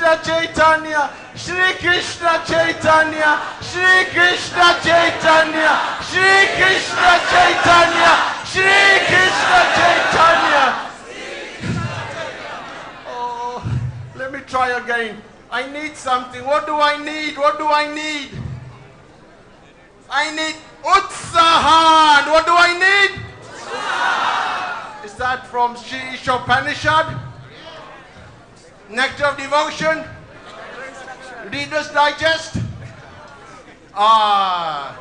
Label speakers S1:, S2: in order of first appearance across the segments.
S1: Krishna Chaitanya, Shri Krishna Chaitanya, Shri Krishna Chaitanya, Shri Krishna Chaitanya, Shri Krishna Chaitanya. Oh, let me try again. I need something. What do I need? What do I need? I need Utsahan. What do I need? Is that from Sri Ishopanishad? Nectar of Devotion? Reader's Digest? Ah,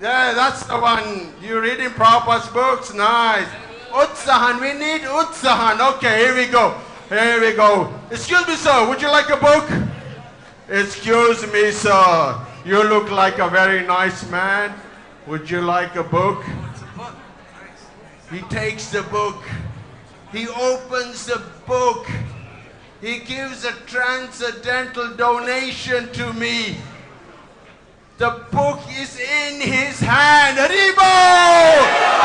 S1: yeah, that's the one. You're reading Prabhupada's books? Nice. Utsahan, we need Utsahan. Okay, here we go. Here we go. Excuse me, sir, would you like a book? Excuse me, sir. You look like a very nice man. Would you like a book? He takes the book. He opens the book. He gives a transcendental donation to me. The book is in his hand. Haribo!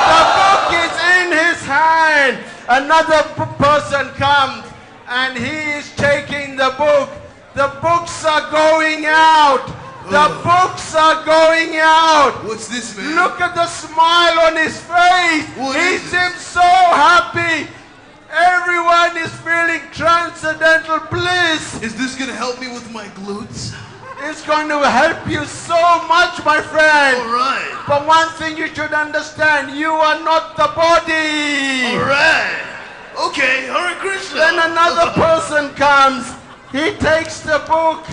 S1: The book is in his hand. Another person comes and he is taking the book. The books are going out. The books are going out.
S2: What's this, man?
S1: Look at the smile on his face. He seems so happy. Everyone is feeling transcendental bliss.
S2: Is this gonna help me with my glutes?
S1: It's going to help you so much, my friend.
S2: All right.
S1: But one thing you should understand, you are not the body.
S2: All right. Okay, Hare Krishna.
S1: Then another person comes. He takes the book.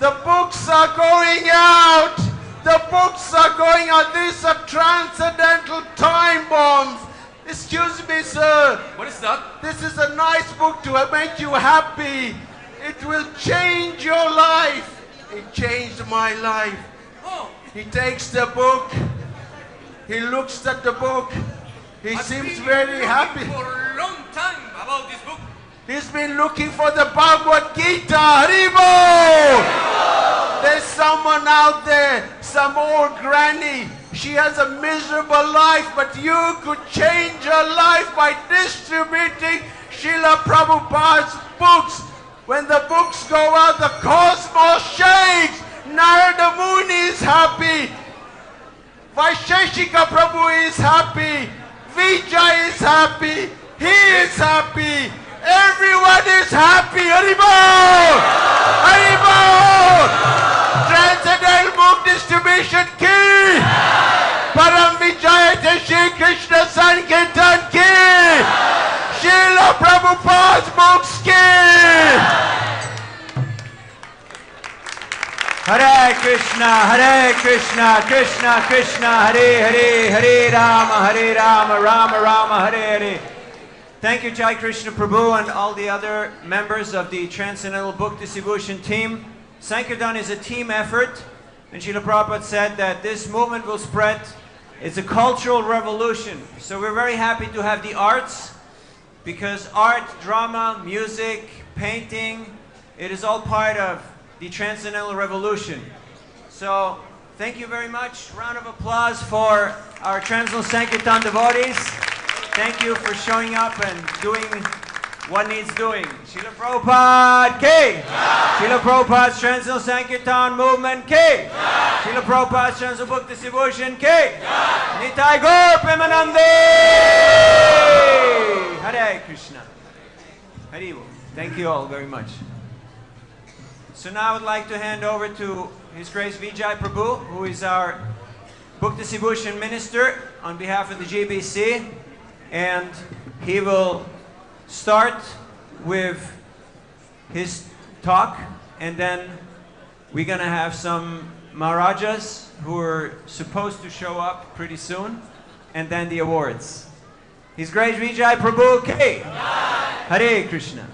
S1: The books are going out. The books are going out. These are transcendental time bombs. Excuse me, sir.
S3: What is that?
S1: This is a nice book to make you happy. It will change your life. It changed my life.
S3: Oh,
S1: He takes the book. He looks at the book. He seems very happy.
S3: for a long time about this book.
S1: He's been looking for the Bhagavad Gita. Haribo! There's someone out there, some old granny. She has a miserable life, but you could change her life by distributing Srila Prabhupada's books. When the books go out, the cosmos shakes. Narada Muni is happy. Vaisheshika Prabhu is happy. Vijay is happy. He is happy. Everyone is happy. Haribo! Haribo! Transcendental book distribution key. Param Vijayate Shri Krishna Sankirtan key. Srila Prabhupada's books key.
S4: Hare Krishna, Krishna Krishna, Hare Hare, Hare Rama, Rama Rama, Hare Hare. Thank you, Jai Krishna Prabhu and all the other members of the Transcendental Book Distribution team. Sankirtan is a team effort, and Srila Prabhupada said that this movement will spread. It's a cultural revolution. So we're very happy to have the arts, because art, drama, music, painting, it is all part of the Transcendental Revolution. So thank you very much. Round of applause for our Transcendental Sankirtan devotees. Thank you for showing up and doing what needs doing. Srila Prabhupada K. Srila Prabhupada's Transcendental Sankirtan Movement K. Srila Prabhupada's Transcendental Book Distribution K. Nitai Gaur Premanande. Hare Krishna. Haribo. Thank you all very much. So now I would like to hand over to His Grace Vijay Prabhu, who is our Book Distribution Minister on behalf of the GBC. And he will start with his talk, and then we're going to have some Maharajas who are supposed to show up pretty soon, and then the awards. His Grace Vijay Prabhu K. Hare Krishna.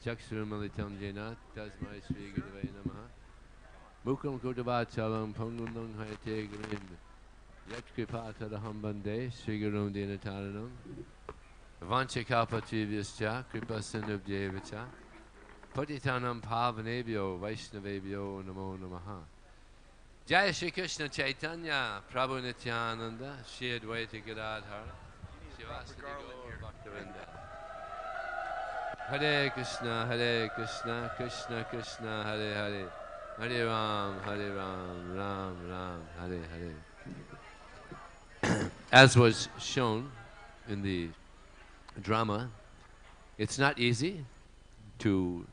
S5: Chakshurmalitam Jena Tasmai Sri Gurave Namaha Mukam Kudavachavam Pangundang Hayate Grim Yatkripataraham Bande Sri Gurum Dinataranam Vanchakapativyascha Kripa Sindhubhyevacha Patitanam Pavanebhyo Vaishnavebhyo Namo Namaha Jai Shri Krishna Chaitanya, Prabhu Nityananda, Shri Advaita Gadadhara, Shivasati Gaur Bhaktivinoda. Hare Krishna, Krishna Krishna, Hare Hare, Hare Ram, Ram Ram, Hare Hare. As was shown in the drama, it's not easy to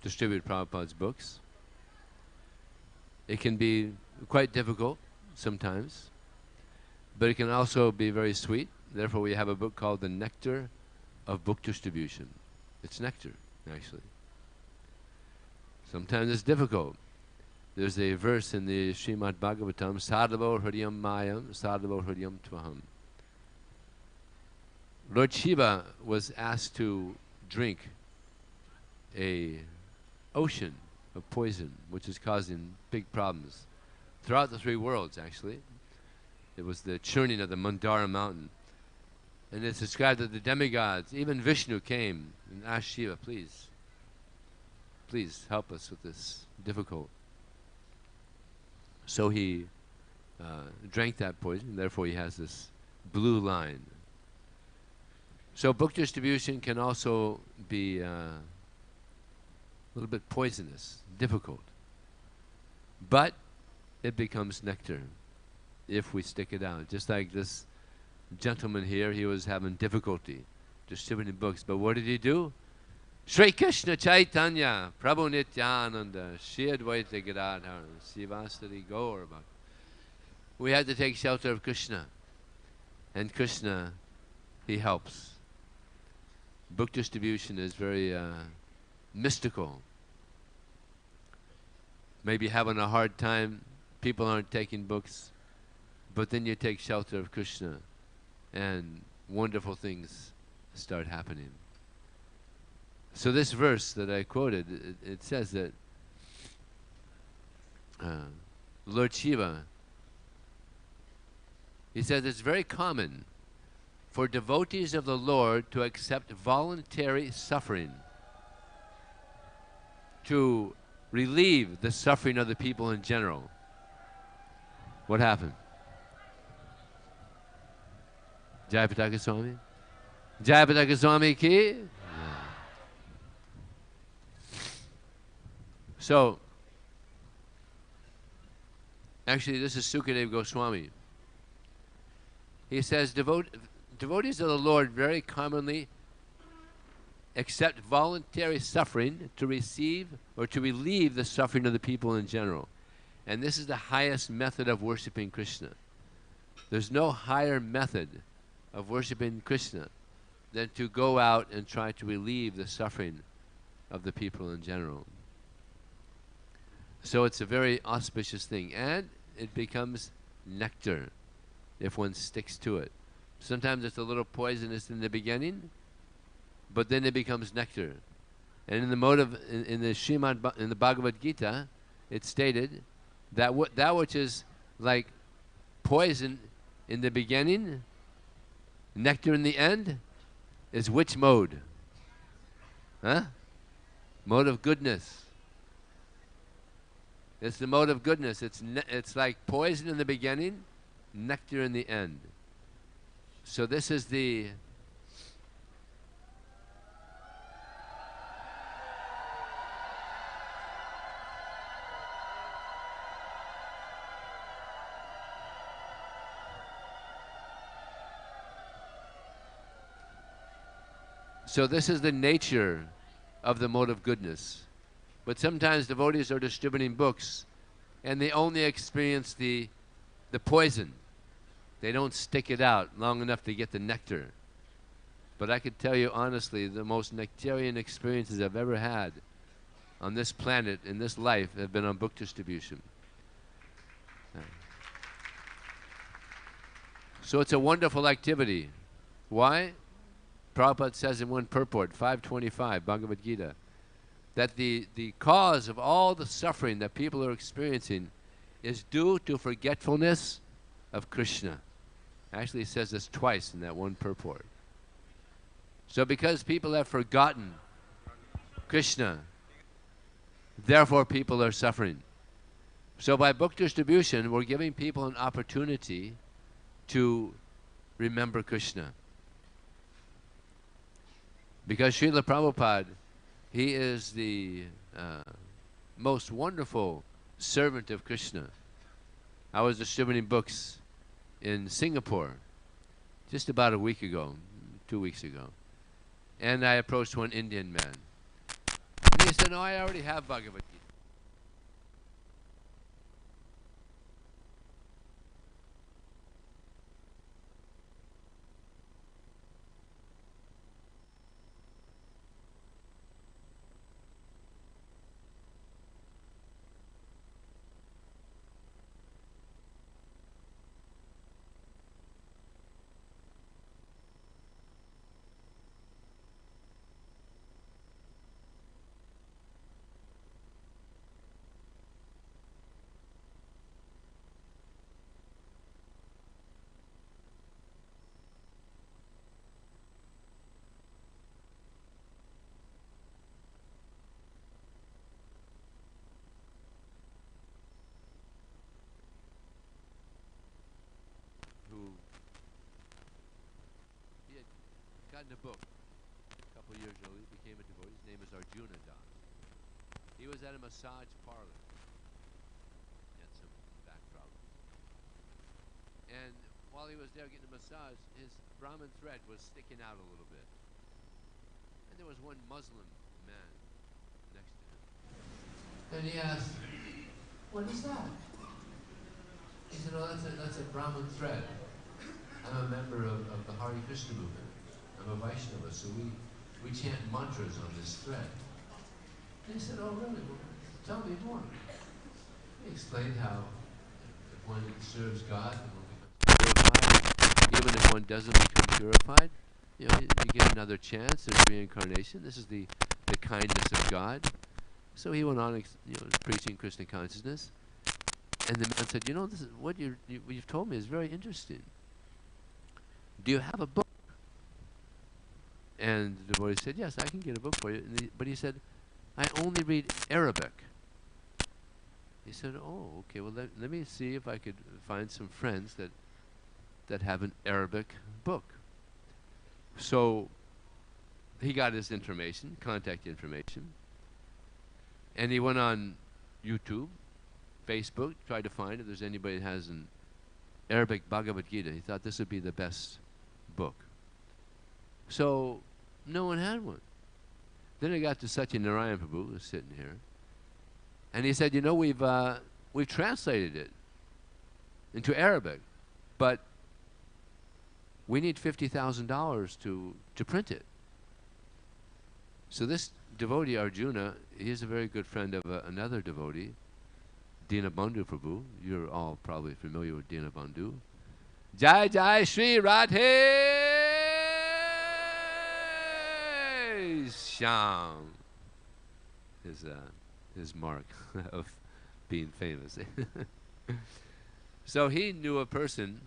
S5: distribute Prabhupada's books. It can be quite difficult sometimes, but it can also be very sweet. Therefore, we have a book called The Nectar of Book Distribution. It's nectar, actually. Sometimes it's difficult. There's a verse in the Srimad Bhagavatam, Sadhavo Hridayam Mayam, Sadhavo Hridayam Tvaham. Lord Shiva was asked to drink a ocean of poison, which is causing big problems throughout the three worlds, actually. It was the churning of the Mandara mountain. And it's described that the demigods, even Vishnu came and asked Shiva, please help us with this difficult. So he drank that poison, and therefore he has this blue line. So book distribution can also be a little bit poisonous, difficult. But it becomes nectar if we stick it out. Just like this gentleman here, he was having difficulty distributing books. But what did he do? Shri Krishna Chaitanya, Prabhu Nityananda, Shri Advaita Gadadhara, Sivasati Gaur Bhaktivinoda. We had to take shelter of Krishna. And Krishna, he helps. Book distribution is very mystical. Maybe having a hard time, people aren't taking books, but then you take shelter of Krishna and wonderful things start happening. So this verse that I quoted, it says that Lord Shiva, he says it's very common for devotees of the Lord to accept voluntary suffering to relieve the suffering of the people in general. What happened? Jai Pataka Swami? Jai Pataka Swami ki? Yeah. So, actually this is Sukadeva Goswami. He says, devotees of the Lord very commonly accept voluntary suffering to receive or to relieve the suffering of the people in general. And this is the highest method of worshiping Krishna. There's no higher method of worshiping Krishna than to go out and try to relieve the suffering of the people in general. So it's a very auspicious thing, and it becomes nectar if one sticks to it. Sometimes it's a little poisonous in the beginning, but then it becomes nectar. And in the motive, in the Srimad, in the Bhagavad Gita, it's stated that that which is like poison in the beginning, nectar in the end, is which mode? Huh? Mode of goodness. It's the mode of goodness. It's like poison in the beginning, nectar in the end. So this is the nature of the mode of goodness. But sometimes devotees are distributing books and they only experience the poison. They don't stick it out long enough to get the nectar. But I could tell you honestly, the most nectarian experiences I've ever had on this planet, in this life, have been on book distribution. So it's a wonderful activity. Why? Prabhupada says in one purport, 525, Bhagavad Gita, that the cause of all the suffering that people are experiencing is due to forgetfulness of Krishna. Actually, it says this twice in that one purport. So because people have forgotten Krishna, therefore people are suffering. So by book distribution, we're giving people an opportunity to remember Krishna. Because Srila Prabhupada, he is the most wonderful servant of Krishna. I was distributing books in Singapore just about a week ago, 2 weeks ago. And I approached one Indian man. And he said, "No, I already have Bhagavad Gita." Who he had gotten a book a couple of years earlier, became a devotee. His name is Arjuna Das. He was at a massage parlor. He had some back problems. And while he was there getting a massage, his Brahmin thread was sticking out a little bit. And there was one Muslim man next to him. And he asked, "What is that?" He said, "Oh, that's a Brahmin thread. I'm a member of the Hare Krishna movement. I'm a Vaishnava, so we chant mantras on this thread." And he said, "Oh, really? Well, tell me more." He explained how if one serves God, one becomes purified. Even if one doesn't become purified, you get another chance. There's reincarnation. This is the kindness of God. So he went on, preaching Krishna consciousness. And the man said, "This is what you've told me is very interesting. Do you have a book?" And the devotee said, "Yes, I can get a book for you." But he said, "I only read Arabic." He said, "Oh, okay. Well, let me see if I could find some friends that have an Arabic book." So he got his information, contact information, and he went on YouTube, Facebook, tried to find if there's anybody that has an Arabic Bhagavad Gita. He thought this would be the best book. So no one had one. Then it got to Satyanarayan Prabhu, who was sitting here, and he said, we've translated it into Arabic, but we need $50,000 to print it. So this devotee, Arjuna, he is a very good friend of another devotee, Dinabandhu Prabhu. You're all probably familiar with Dinabandhu. Jai Jai Shri Radhe Shyam. His mark of being famous. So he knew a person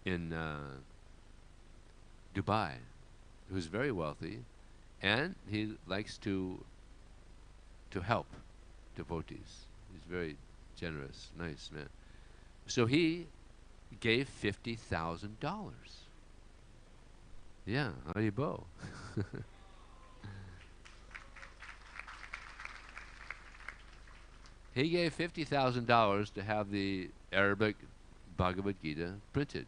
S5: in Dubai who's very wealthy, and he likes to help devotees. He's very generous, nice man. So he gave $50,000. Yeah, Haribo. He gave $50,000 to have the Arabic Bhagavad Gita printed.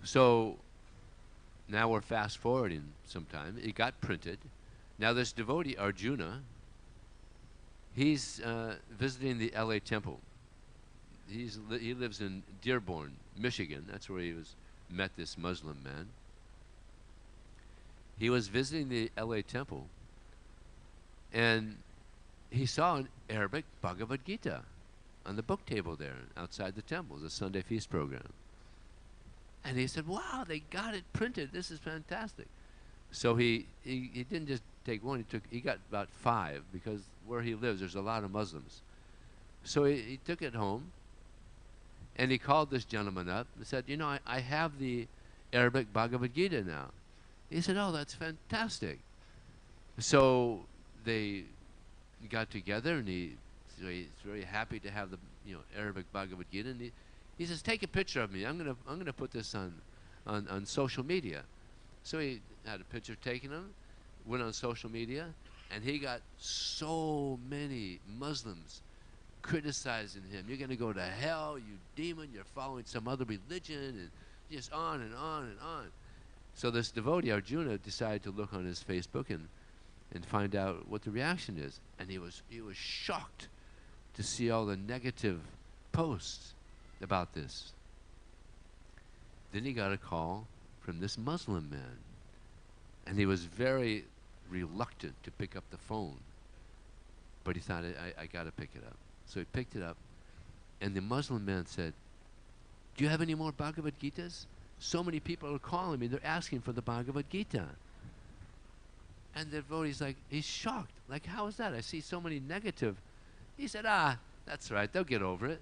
S5: So now we're fast forwarding some time. It got printed. Now this devotee, Arjuna, he's visiting the LA Temple. He lives in Dearborn, Michigan. That's where he met this Muslim man. He was visiting the LA Temple, and he saw an Arabic Bhagavad Gita on the book table there outside the temple. It was a Sunday feast program. And he said, "Wow, they got it printed. This is fantastic." So he didn't just take one. He got about 5, because where he lives, there's a lot of Muslims. So he took it home, and he called this gentleman up and said, "I have the Arabic Bhagavad Gita now." He said, "Oh, that's fantastic." So they got together, and he's very happy to have the Arabic Bhagavad Gita, and he says, take a picture of me. I'm gonna put this on social media. So he had a picture taken of him, went on social media, and he got so many Muslims criticizing him. You're gonna go to hell, you demon. You're following some other religion, and just on and on and on. So this devotee Arjuna decided to look on his Facebook and find out what the reaction is, and he was shocked to see all the negative posts about this. Then he got a call from this Muslim man, and he was very reluctant to pick up the phone, but he thought, I got to pick it up. So he picked it up, and the Muslim man said, do you have any more Bhagavad Gitas? So many people are calling me, they're asking for the Bhagavad Gita. And the devotee's like, he's shocked. Like, how is that? I see so many negative. He said, that's right, they'll get over it.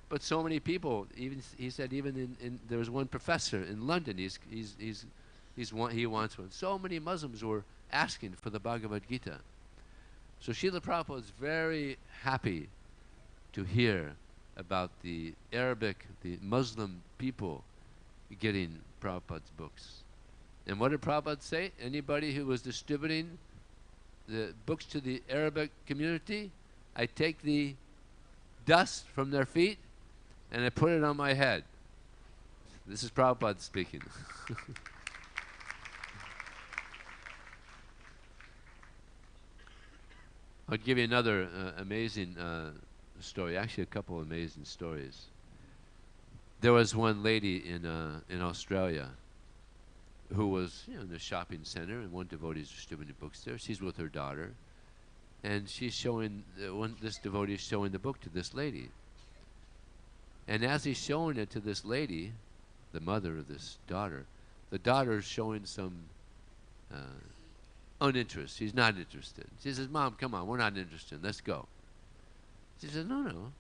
S5: But so many people, he said, there was one professor in London, he wants one. So many Muslims were asking for the Bhagavad Gita. So Srila Prabhupada is very happy to hear about the Muslim people getting Prabhupada's books. And what did Prabhupada say? Anybody who was distributing the books to the Arabic community, I take the dust from their feet and I put it on my head. This is Prabhupada speaking. I'll give you another amazing story. Actually, a couple of amazing stories. There was one lady in Australia who was in the shopping center, and one devotee is distributing books there. She's with her daughter, and she's showing this devotee is showing the book to this lady. And as he's showing it to this lady, the mother of this daughter, the daughter is showing some uninterest. She's not interested. She says, Mom, come on, we're not interested. Let's go. She says, no.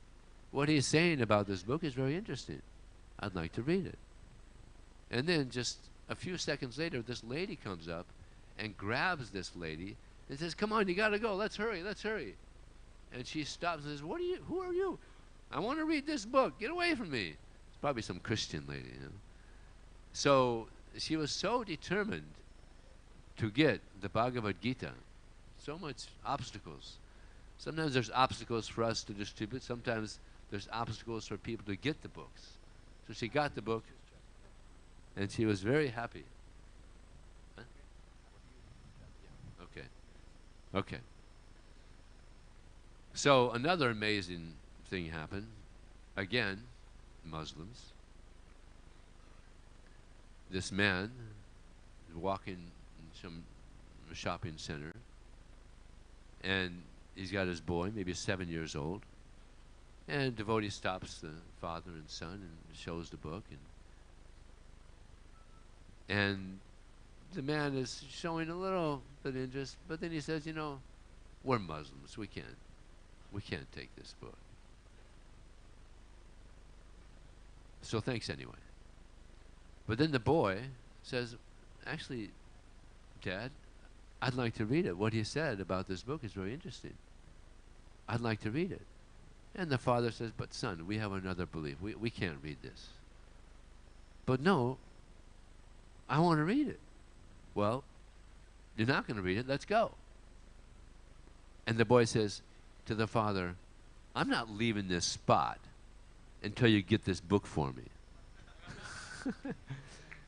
S5: What he's saying about this book is very interesting. I'd like to read it. And then just a few seconds later, this lady comes up and grabs this lady and says, come on, you got to go. Let's hurry. And she stops and says, who are you? I want to read this book. Get away from me. It's probably some Christian lady, So she was so determined to get the Bhagavad Gita. So much obstacles. Sometimes there's obstacles for us to distribute. Sometimes there's obstacles for people to get the books. So she got the book, and she was very happy. Huh? Okay. So another amazing thing happened. Again, Muslims. This man walking in some shopping center, and he's got his boy, maybe 7 years old, and devotee stops the father and son and shows the book, and the man is showing a little bit of interest, but then he says, we're Muslims, we can't take this book. So thanks anyway. But then the boy says, actually, Dad, I'd like to read it. What he said about this book is very interesting. I'd like to read it. And the father says, but son, we have another belief. We can't read this. But no, I want to read it. Well, you're not going to read it. Let's go. And the boy says to the father, I'm not leaving this spot until you get this book for me.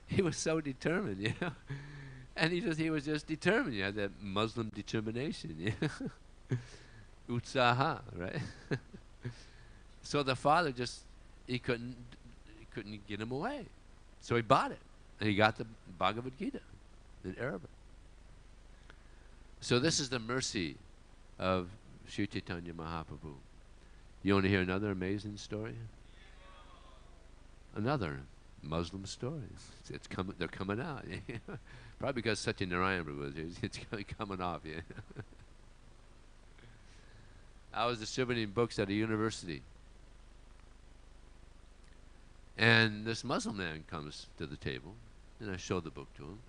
S5: He was so determined, And he was just determined, that Muslim determination, Utsaha, right? So the father he couldn't get him away. So he bought it, and he got the Bhagavad Gita in Arabic. So this is the mercy of Sri Chaitanya Mahaprabhu. You want to hear another amazing story? Another Muslim story. They're coming out. Probably because Satyanarayana was here. It's coming off. I was distributing books at a university. And this Muslim man comes to the table, and I show the book to him.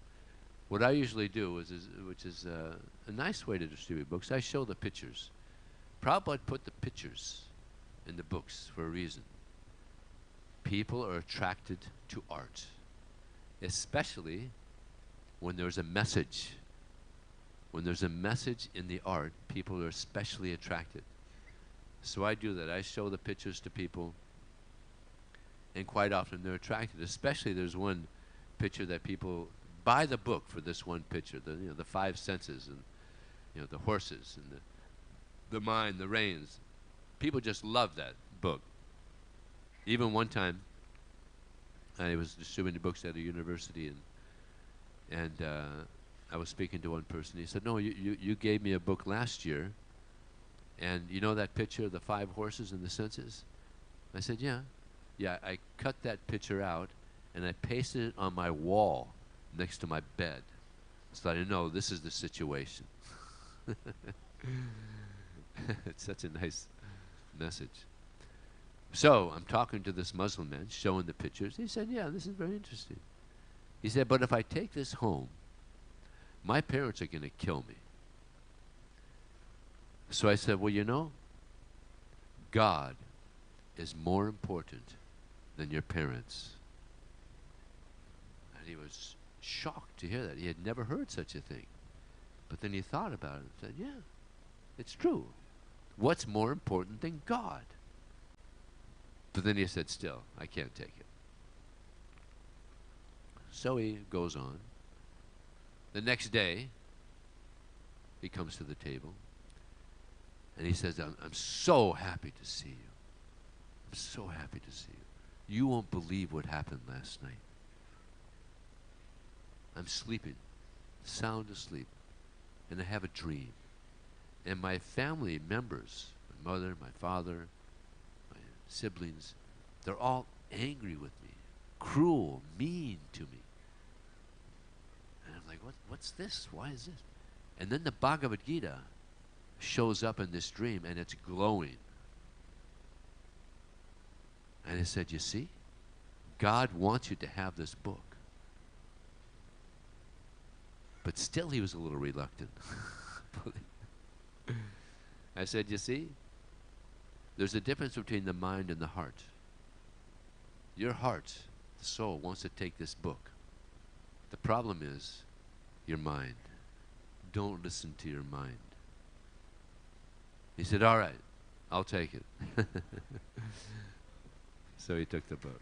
S5: what I usually do is which is a nice way to distribute books, I show the pictures. Prabhupada put the pictures in the books for a reason. People are attracted to art, especially when there's a message. When there's a message in the art, people are especially attracted. So I do that. I show the pictures to people, and quite often they're attracted. Especially there's one picture that people buy the book for this one picture. The five senses, and the horses, and the mind, the reins. People just love that book. Even one time, I was distributing books at a university, and I was speaking to one person. He said, "No, you gave me a book last year, and you know that picture of the five horses and the senses?" I said, "Yeah." "Yeah, I cut that picture out, and I pasted it on my wall next to my bed, so I know this is the situation." It's such a nice message. So I'm talking to this Muslim man, showing the pictures. He said, "Yeah, this is very interesting." He said, "But if I take this home, my parents are going to kill me." So I said, "Well, God is more important than your parents." And he was shocked to hear that. He had never heard such a thing. But then he thought about it and said, "Yeah, it's true. What's more important than God?" But then he said, "Still, I can't take it." So he goes on. The next day, he comes to the table, and he says, I'm so happy to see you. I'm so happy to see you. You won't believe what happened last night. I'm sleeping, sound asleep, and I have a dream. And my family members, my mother, my father, my siblings, they're all angry with me, cruel, mean to me. And I'm like, what's this? Why is this? And then the Bhagavad Gita shows up in this dream, and it's glowing. And I said, "You see, God wants you to have this book." But still he was a little reluctant. I said, "You see, there's a difference between the mind and the heart. Your heart, the soul, wants to take this book. The problem is your mind. Don't listen to your mind." He said, "All right, I'll take it." So he took the book.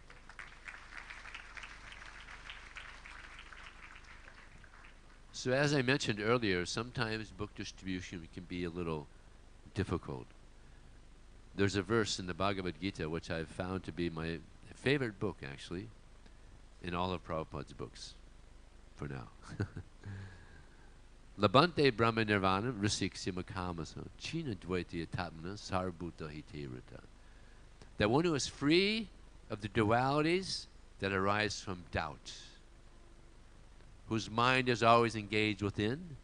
S5: So as I mentioned earlier, sometimes book distribution can be a little difficult. There's a verse in the Bhagavad Gita which I've found to be my favorite book, actually, in all of Prabhupada's books, for now. Labante Brahma Nirvana Risiksya Makamasa China Dvaitya Tatmana Sarvabhuta Hiterita. That one who is free of the dualities that arise from doubt, whose mind is always engaged within,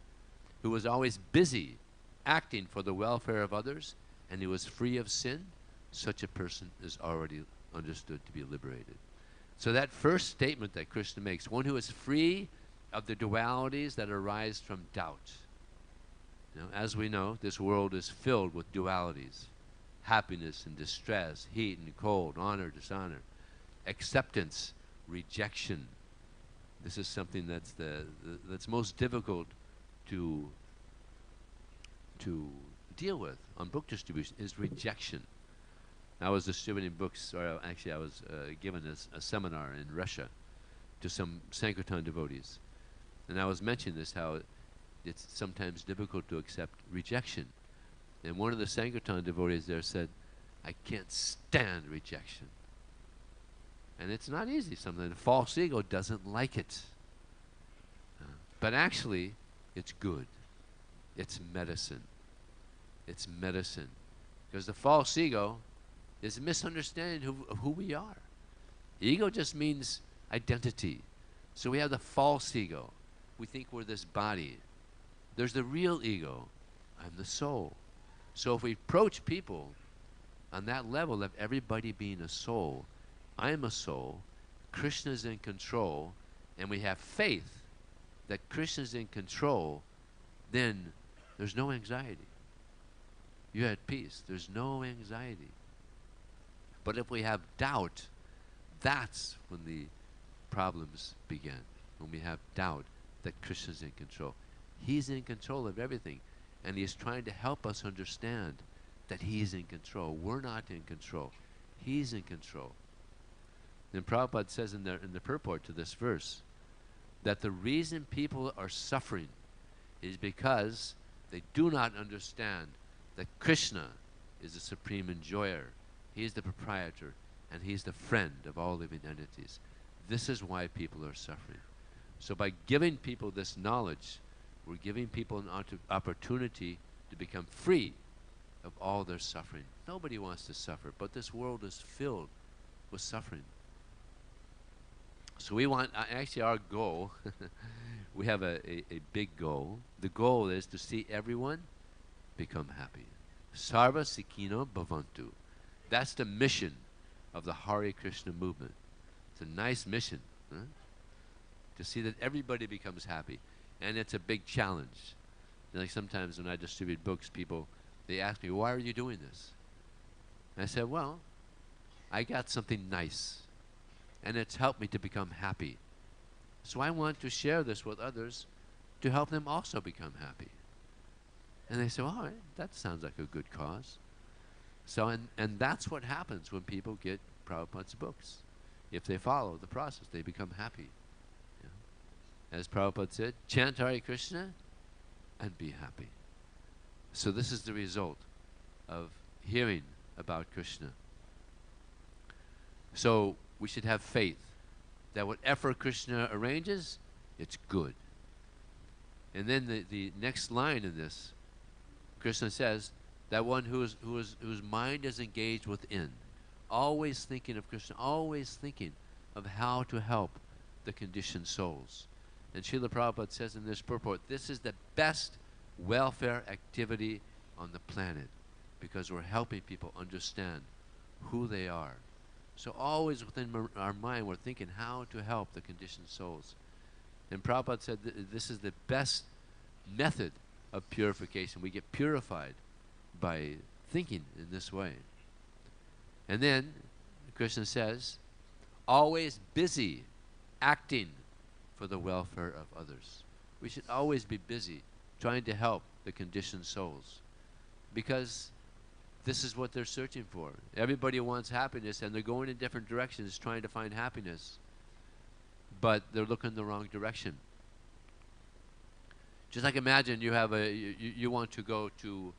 S5: who is always busy acting for the welfare of others, and who is free of sin, such a person is already understood to be liberated. So that first statement that Krishna makes, one who is free of the dualities that arise from doubt. As we know, this world is filled with dualities. Happiness and distress, heat and cold, honor, dishonor, acceptance, rejection. This is something that's most difficult to deal with on book distribution, is rejection. I was distributing books, or actually I was given a seminar in Russia to some Sankirtan devotees. And I was mentioning this, how it's sometimes difficult to accept rejection. And one of the Sankirtan devotees there said, "I can't stand rejection." And it's not easy. Sometimes the false ego doesn't like it. But actually, it's good. It's medicine. It's medicine. Because the false ego is a misunderstanding of who we are. Ego just means identity. So we have the false ego. We think we're this body. There's the real ego. I'm the soul. So if we approach people on that level of everybody being a soul, I'm a soul, Krishna's in control, and we have faith that Krishna's in control, then there's no anxiety. You're at peace. There's no anxiety. But if we have doubt, that's when the problems begin. When we have doubt that Krishna's in control. He's in control of everything. And he's trying to help us understand that he's in control. We're not in control. He's in control. And Prabhupada says in the purport to this verse that the reason people are suffering is because they do not understand that Krishna is the supreme enjoyer. He is the proprietor, and he's the friend of all living entities. This is why people are suffering. So by giving people this knowledge, we're giving people an opportunity to become free of all their suffering. Nobody wants to suffer, but this world is filled with suffering. So we want, actually our goal, we have a big goal. The goal is to see everyone become happy. Sarva Sikhino Bhavantu. That's the mission of the Hare Krishna movement. It's a nice mission, huh? To see that everybody becomes happy. And it's a big challenge. Like sometimes when I distribute books, people, they ask me, why are you doing this? And I said, well, I got something nice. And it's helped me to become happy. So I want to share this with others to help them also become happy. And they say, all right, that sounds like a good cause. So, and that's what happens when people get Prabhupada's books. If they follow the process, they become happy. Yeah. As Prabhupada said, chant Hare Krishna and be happy. So this is the result of hearing about Krishna. So we should have faith that whatever Krishna arranges, it's good. And then the next line in this, Krishna says, that one whose mind is engaged within, always thinking of Krishna, always thinking of how to help the conditioned souls. And Srila Prabhupada says in this purport, this is the best welfare activity on the planet because we're helping people understand who they are. So always within our mind, we're thinking how to help the conditioned souls. And Prabhupada said this is the best method of purification. We get purified by thinking in this way. And then Krishna says, always busy acting for the welfare of others. We should always be busy trying to help the conditioned souls because this is what they're searching for. Everybody wants happiness and they're going in different directions trying to find happiness, but they're looking the wrong direction. Just like imagine you have you want to go to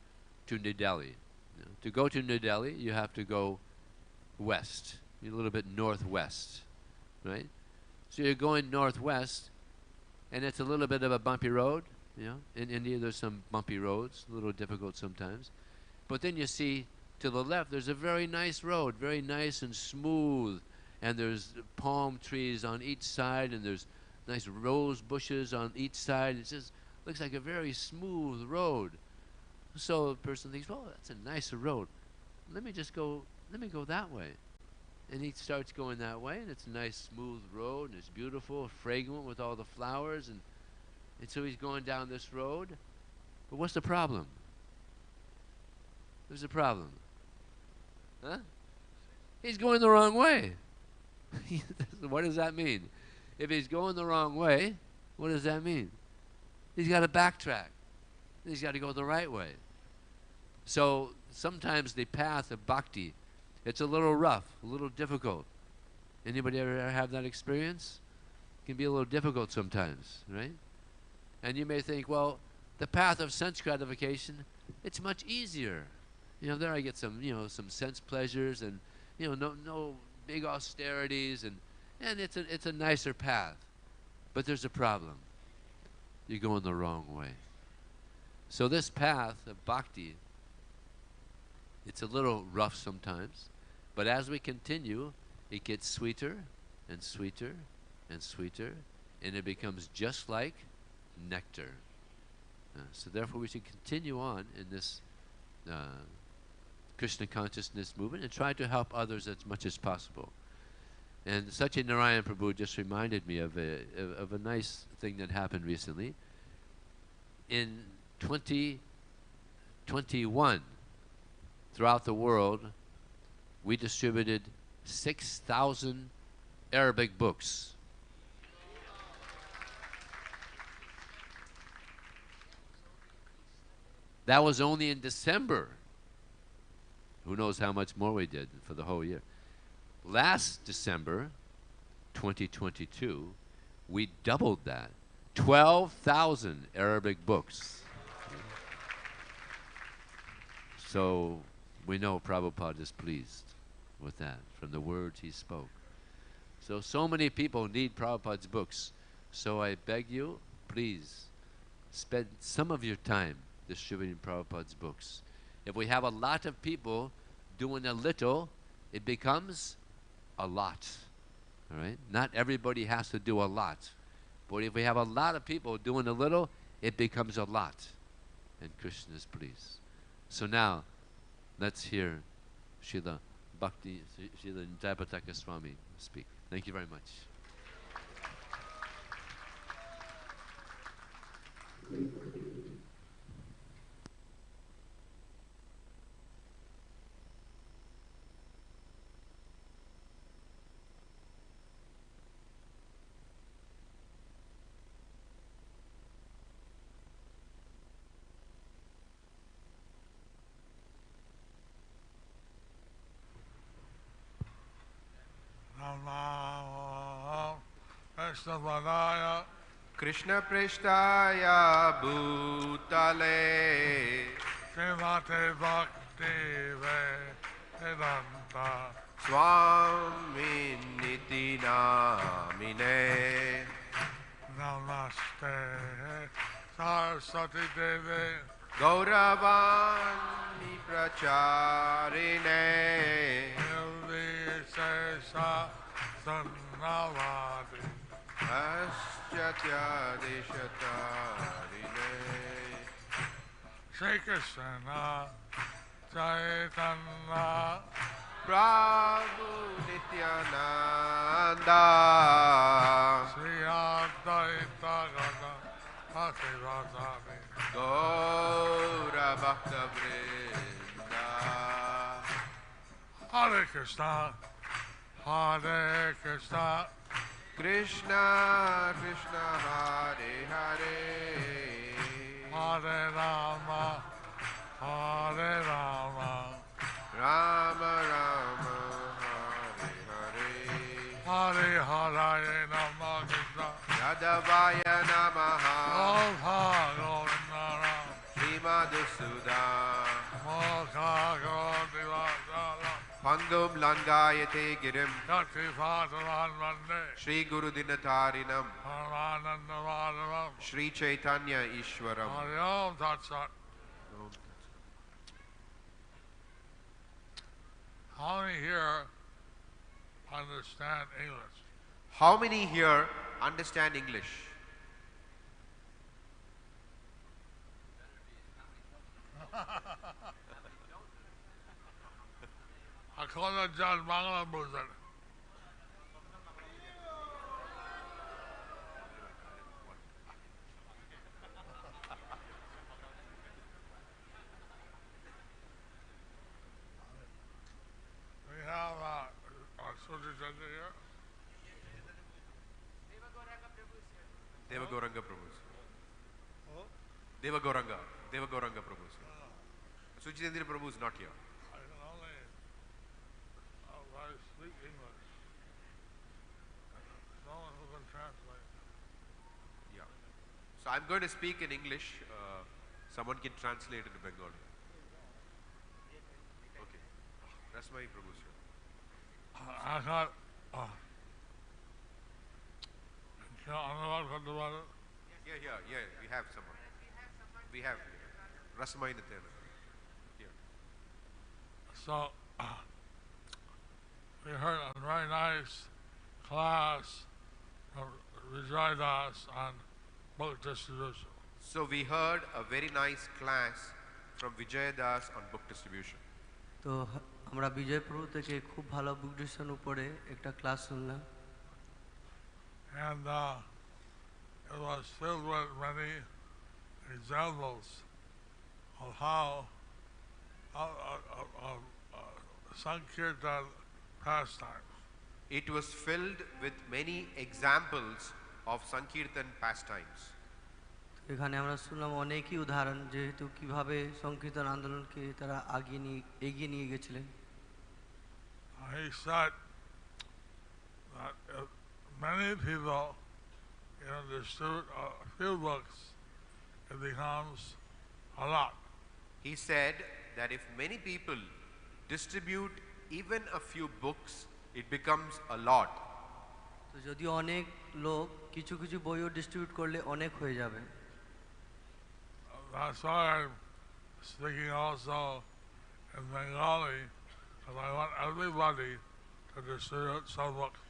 S5: New Delhi. You know, to go to New Delhi, you have to go west, a little bit northwest, right? So you're going northwest, and it's a little bit of a bumpy road. You know, in India there's some bumpy roads, a little difficult sometimes. But then you see to the left, there's a very nice road, very nice and smooth, and there's palm trees on each side, and there's nice rose bushes on each side. It just looks like a very smooth road. So the person thinks, well, that's a nicer road. Let me go that way. And he starts going that way, and it's a nice smooth road, and it's beautiful, fragrant with all the flowers, and so he's going down this road. But what's the problem? There's a problem. Huh? He's going the wrong way. What does that mean? If he's going the wrong way, what does that mean? He's got to backtrack. He's got to go the right way. So sometimes the path of bhakti, it's a little rough, a little difficult. Anybody ever have that experience? It can be a little difficult sometimes, right? And you may think, well, the path of sense gratification, it's much easier. You know, there I get some, some sense pleasures and, no big austerities, and it's a nicer path. But there's a problem. You're going the wrong way. So this path of bhakti, it's a little rough sometimes, but as we continue, it gets sweeter and sweeter and sweeter, and it becomes just like nectar. So therefore we should continue on in this Krishna consciousness movement and try to help others as much as possible. And Satyanarayan Prabhu just reminded me of a nice thing that happened recently. In 2021, throughout the world, we distributed 6,000 Arabic books. That was only in December. Who knows how much more we did for the whole year. Last December, 2022, we doubled that. 12,000 Arabic books. So we know Prabhupada is pleased with that from the words he spoke. So many people need Prabhupada's books. So I beg you, please, spend some of your time distributing Prabhupada's books. If we have a lot of people doing a little, it becomes a lot. All right? Not everybody has to do a lot. But if we have a lot of people doing a little, it becomes a lot. And Krishna is pleased. So now, let's hear Srila Bhakti, Srila Jayapataka Swami speak. Thank you very much.
S1: Krishna Prishtaya Bhutale
S6: Srimate Bhakti Vedanta
S1: Swami Niti Namine
S6: Namaste Saraswati Devi
S1: Gauravani Pracharine
S6: Nirvishesha Sannavadi
S1: Aschatya Deshatarine
S6: Shri Krishna Chaitanya
S1: Prabhu Nityananda
S6: Sri Advaita Gada Bhaktivinoda
S1: Gaura Bhakta Vrinda
S6: Hare Krishna Hare Krishna
S1: Krishna Krishna Hare Hare
S6: Hare Rama Hare Rama
S1: Rama Rama Hare Hare
S6: Hare Hare Namaha Krishna
S1: Yadavaya Namaha
S6: Gopha Govindara
S1: Srimadhusudan
S6: Mokha Govindara
S1: Pangum Langayate Girim
S6: Yakti Padaran Vande
S1: Shri Guru Dinatarinam
S6: Paramananda Madhavam
S1: Shri Chaitanya Ishwaram
S6: Hare Om Tat Sat. How many here understand English?
S1: How many here understand English?
S6: Akola Jan Bangla Buzan. We have Suji Chandra here.
S1: Deva Gauranga Prabhu. Deva Gauranga Prabhu. Suchitendra Prabhu is not here.
S6: I can only I speak English. No one who can translate.
S1: Yeah. So I'm going to speak in English. Someone can translate into Bengali. Okay. That's my Prabhu.
S6: I got
S1: Yeah. We have someone. We have Rasamai Natana. Here.
S6: So we heard a very nice class of Vijay Das on book distribution.
S1: So we heard a very nice class from Vijay Das on book distribution.
S4: तो
S7: আমরা বিজয়পুর থেকে খুব ভালো বুক distribution উপরে একটা class শুনলাম
S6: and it was filled with many examples of how Sankirtan pastimes.
S8: It was filled with many examples of Sankirtan pastimes.
S7: এখানে আমরা শুনলাম অনেকই উদাহরণ যেহেতু কিভাবে সংকীর্তন আন্দোলনকে তারা এগিয়ে নিয়ে গেছিলেন
S6: He said that if many people distribute few books, it becomes a lot.
S8: He said that if many people distribute even a few books, it becomes a lot.
S7: তো যদি অনেক লোক কিছু কিছু বইও ডিস্ট্রিবিউট করলে অনেক হয়ে যাবে
S6: That's why I'm speaking also in Bengali, because I want everybody to distribute some books.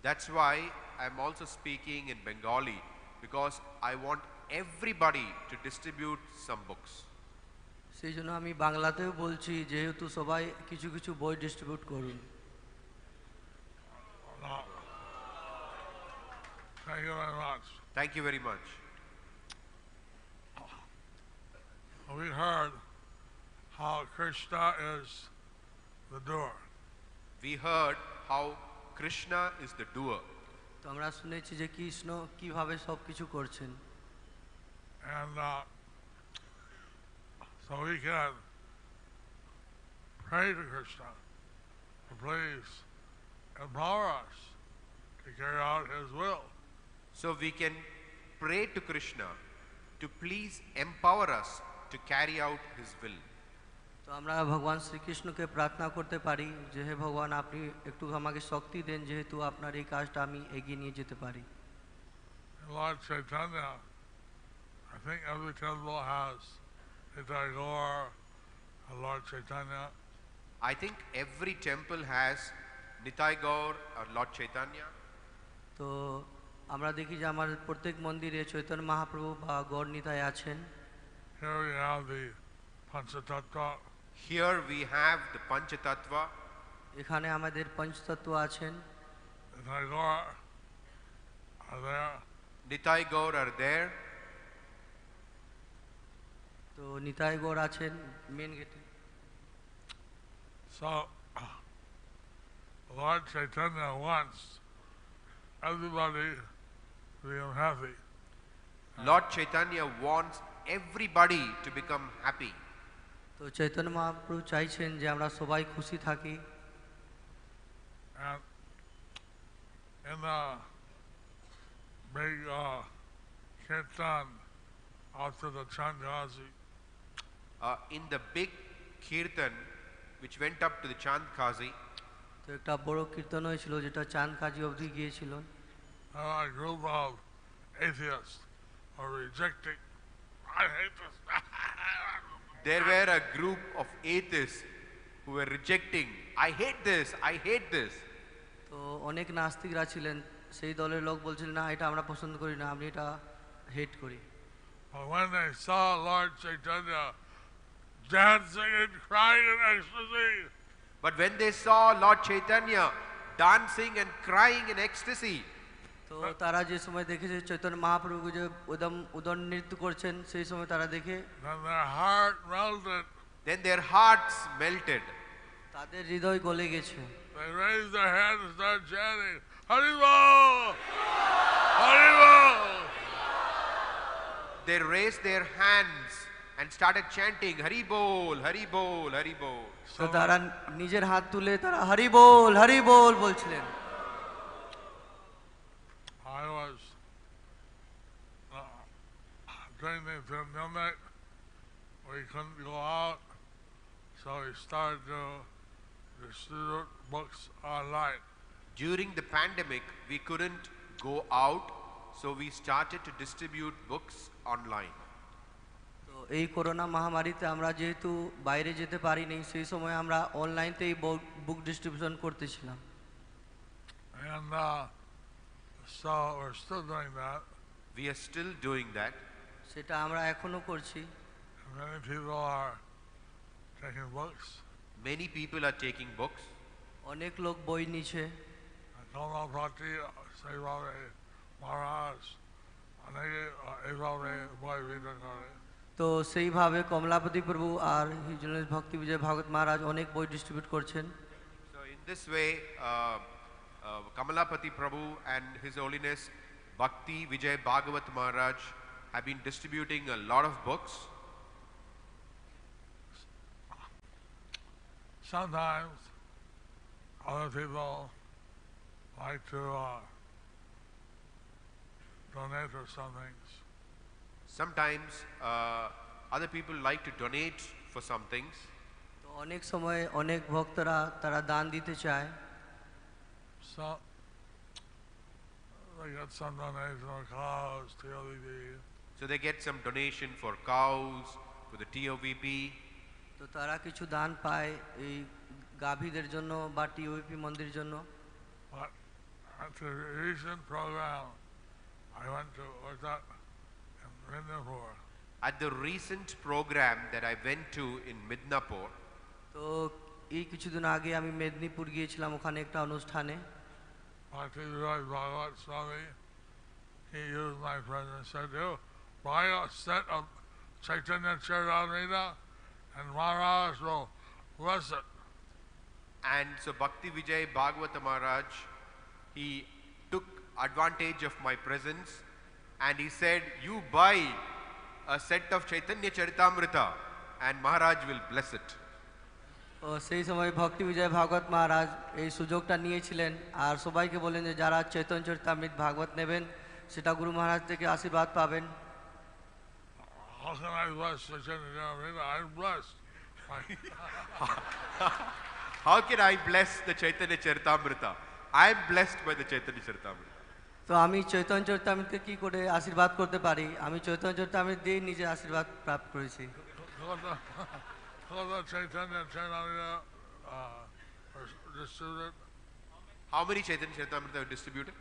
S8: That's why I'm also speaking in Bengali, because I want everybody to distribute some books.
S7: সেই জন্য আমি বাংলাতেও বলছি যেহেতু সবাই কিছু কিছু বই ডিস্ট্রিবিউট করুন
S6: Thank you very much.
S8: Thank you very much.
S6: We heard how Krishna is the doer.
S8: We heard how Krishna is the doer.
S7: তো আমরা শুনেছি যে কৃষ্ণ কিভাবে সবকিছু করছেন
S6: And so we can pray to Krishna to please empower us to carry out His will.
S8: So we can pray to Krishna to please empower us to carry out His will.
S7: তো আমরা ভগবান শ্রীকৃষ্ণকে প্রার্থনা করতে পারি যে হে ভগবান আপনি একটু আমাকে শক্তি দেন যেহেতু আপনার এই কাজটা আমি এগিয়ে নিয়ে যেতে পারি
S6: Lord Chaitanya, I think every temple has Nitai Gaur, Lord Chaitanya.
S8: I think every temple has Nitai Gaur or Lord Chaitanya.
S7: তো আমরা দেখি যে আমার প্রত্যেক মন্দিরে চৈতন্য মহাপ্রভু বা গৌর নিতাই আছেন
S6: Here we have the Panchatattva.
S8: Here we have the Panchatattva.
S7: এখানে আমাদের পঞ্চতত্ত্ব আছেন
S6: Nitai Gaur are there.
S8: Nitai Gaur are there.
S7: তো নিতাই গৌর আছেন মেন গেটে
S6: So, Lord Chaitanya wants everybody to be happy.
S8: Lord Chaitanya wants everybody to become happy.
S7: তো চৈতন্য মহাপ্রভু চাইছেন যে আমরা সবাই খুশি থাকি
S6: And in the big kirtan after the Chandgazi,
S8: In the big kirtan which went up to the Chand Kazi,
S7: তো একটা বড় কীর্তন হয়েছিল যেটা চাঁদ কাজী অবধি গিয়েছিল
S6: a group of atheists are rejecting. I hate this.
S8: there were a group of atheists who were rejecting, I hate this, I hate this.
S7: তো অনেক নাস্তিকরা ছিলেন সেই দলের লোক বলছিলেন না এটা আমরা পছন্দ করি না আমি এটা হেট করি
S6: But when they saw Lord Chaitanya dancing and crying in ecstasy,
S8: But when they saw Lord Chaitanya dancing and crying in ecstasy,
S7: তো তারা যে সময় দেখেছে চৈতন্য মহাপ্রভু যে উদন নৃত্য করছেন সেই সময় তারা দেখে
S6: then their heart melted.
S8: then their hearts melted.
S7: তাদের হৃদয় গলে গেছে
S6: They raised their hands and started chanting, Haribo! Haribo!
S8: They raised their hands and started chanting, Hari Bol, Hari Bol, Hari Bol.
S7: তো তারা নিজের হাত তুলে তারা হরি বল বলছিলেন
S6: I was during the pandemic, we couldn't go out, so we started to distribute books online.
S8: During the pandemic, we couldn't go out, so we started to distribute books online.
S7: তো এই corona মহামারীতে আমরা যেহেতু বাইরে যেতে পারিনি সেই সময় আমরা অনলাইনতেই বুক ডিস্ট্রিবিউশন করতেছিলাম
S6: And so we're still doing that.
S8: We are still doing that.
S7: সেটা আমরা এখনো করছি
S6: Many people are taking books.
S8: Many people are taking books.
S7: অনেক লোক বই নিছে।
S6: Kamalapati সেইভাবে মহারাজ অনেকে এইভাবে বই বিতরণ করে।
S7: তো সেইভাবে কমলাপতি প্রভু আর হিজ হোলিনেস ভক্তি বিজয় ভাগবত মহারাজ অনেক বই ডিস্ট্রিবিউট করছেন।
S8: So in this way, Kamalapati Prabhu and His Holiness Bhakti Vijay Bhagavat Maharaj have been distributing a lot of books.
S6: Sometimes other people like to donate for some things.
S8: Sometimes other people like to donate for some things.
S7: তো অনেক সময় অনেক ভক্তরা তারা দান দিতে চায়।
S6: So they get some donation for cows, TOVP.
S8: So they get some donation for cows, for the TOVP.
S7: তো তারা কিছু দান পায় এই গাভীদের জন্য বা টিওপি মন্দির জন্য।
S6: But at the recent program, I went to was that in Midnapur.
S8: At the recent program that I went to in Midnapur,
S7: তো এই কিছুদিন আগে আমি মেদিনীপুর গিয়েছিলাম ওখানে একটা অনুষ্ঠানে।
S6: Bhakti Vijay Bhagavat Swami, he used my presence and said, "You buy a set of Chaitanya Charitamrita and Maharaj will bless it."
S8: and so Bhakti Vijay Bhagavata Maharaj, he took advantage of my presence and he said, "You buy a set of Chaitanya Charitamrita and Maharaj will bless it."
S7: ও সেই সময় ভক্তি বিজয় ভাগবত মহারাজ এই সুযোগটা নিয়েছিলেন আর সবাইকে বলেন যে যারা চৈতন্য চরিতামৃত ভাগবত নেবেন সেটা গুরু মহারাজ থেকে আশীর্বাদ পাবেন।
S6: How can I bless Chaitanya Charitamrita? I'm blessed.
S8: How can I bless the Chaitanya Charitamrita? I am blessed by the Chaitanya Charitamrita.
S7: তো আমি চৈতন্য চরিতামৃতকে কি করে আশীর্বাদ করতে পারি? আমি চৈতন্য চরিতামৃত দিয়ে নিজের আশীর্বাদ প্রাপ্ত করেছি।
S6: So the Chaitanya Charitamrita are distributed.
S8: How many Chaitanya Charitamrita are distributed?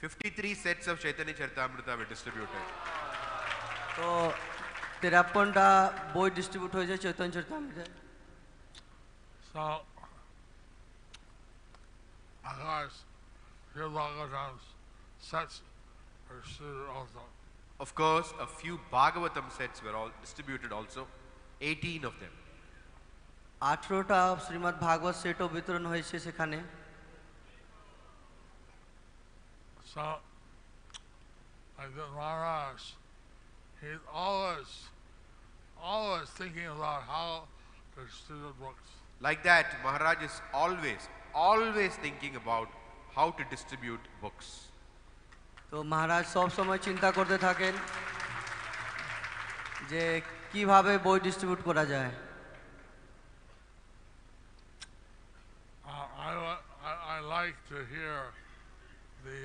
S8: $53 sets of Chaitanya Charitamrita were distributed.
S7: তো 53টা বই ডিস্ট্রিবিউট হয়েছে Chaitanya চরিতামৃতে।
S6: So, of course, your Bhagavatam's sets are distributed also.
S8: Of course, a few Bhagavatam sets were all distributed also, 18 of them.
S7: 18টা Shrimad ভাগবত সেটও বিতরণ হয়েছে সেখানে।
S6: So, like the Maharaj, he's always thinking about how to distribute books.
S8: Like that, Maharaj is always thinking about how to distribute books.
S7: তো মহারাজ সব সময় চিন্তা করতে থাকেন যে কিভাবে বই ডিস্ট্রিবিউট করা যায়।
S6: I like to hear the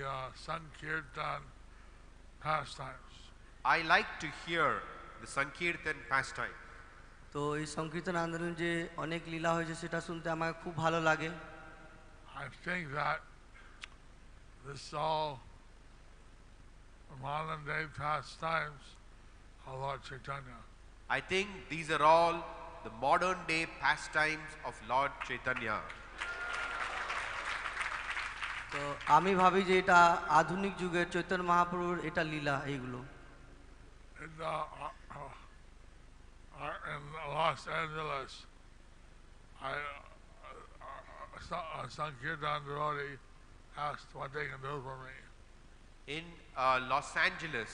S6: Sankirtan pastimes.
S8: I like to hear the Sankirtan pastime.
S7: তো এই সংকীর্তন আন্দোলন যে অনেক লীলা হয়েছে সেটা শুনতে আমার খুব ভালো লাগে।
S6: I think that this is all modern day pastimes of Lord Chaitanya.
S8: I think these are all the modern day pastimes of Lord Chaitanya.
S7: তো আমি ভাবি যে এটা আধুনিক যুগের চৈতন্য মহাপ্রভুর এটা লীলা এইগুলো।
S6: In Los Angeles, a Sankirtan devotee asked what they can do for me.
S8: In Los Angeles,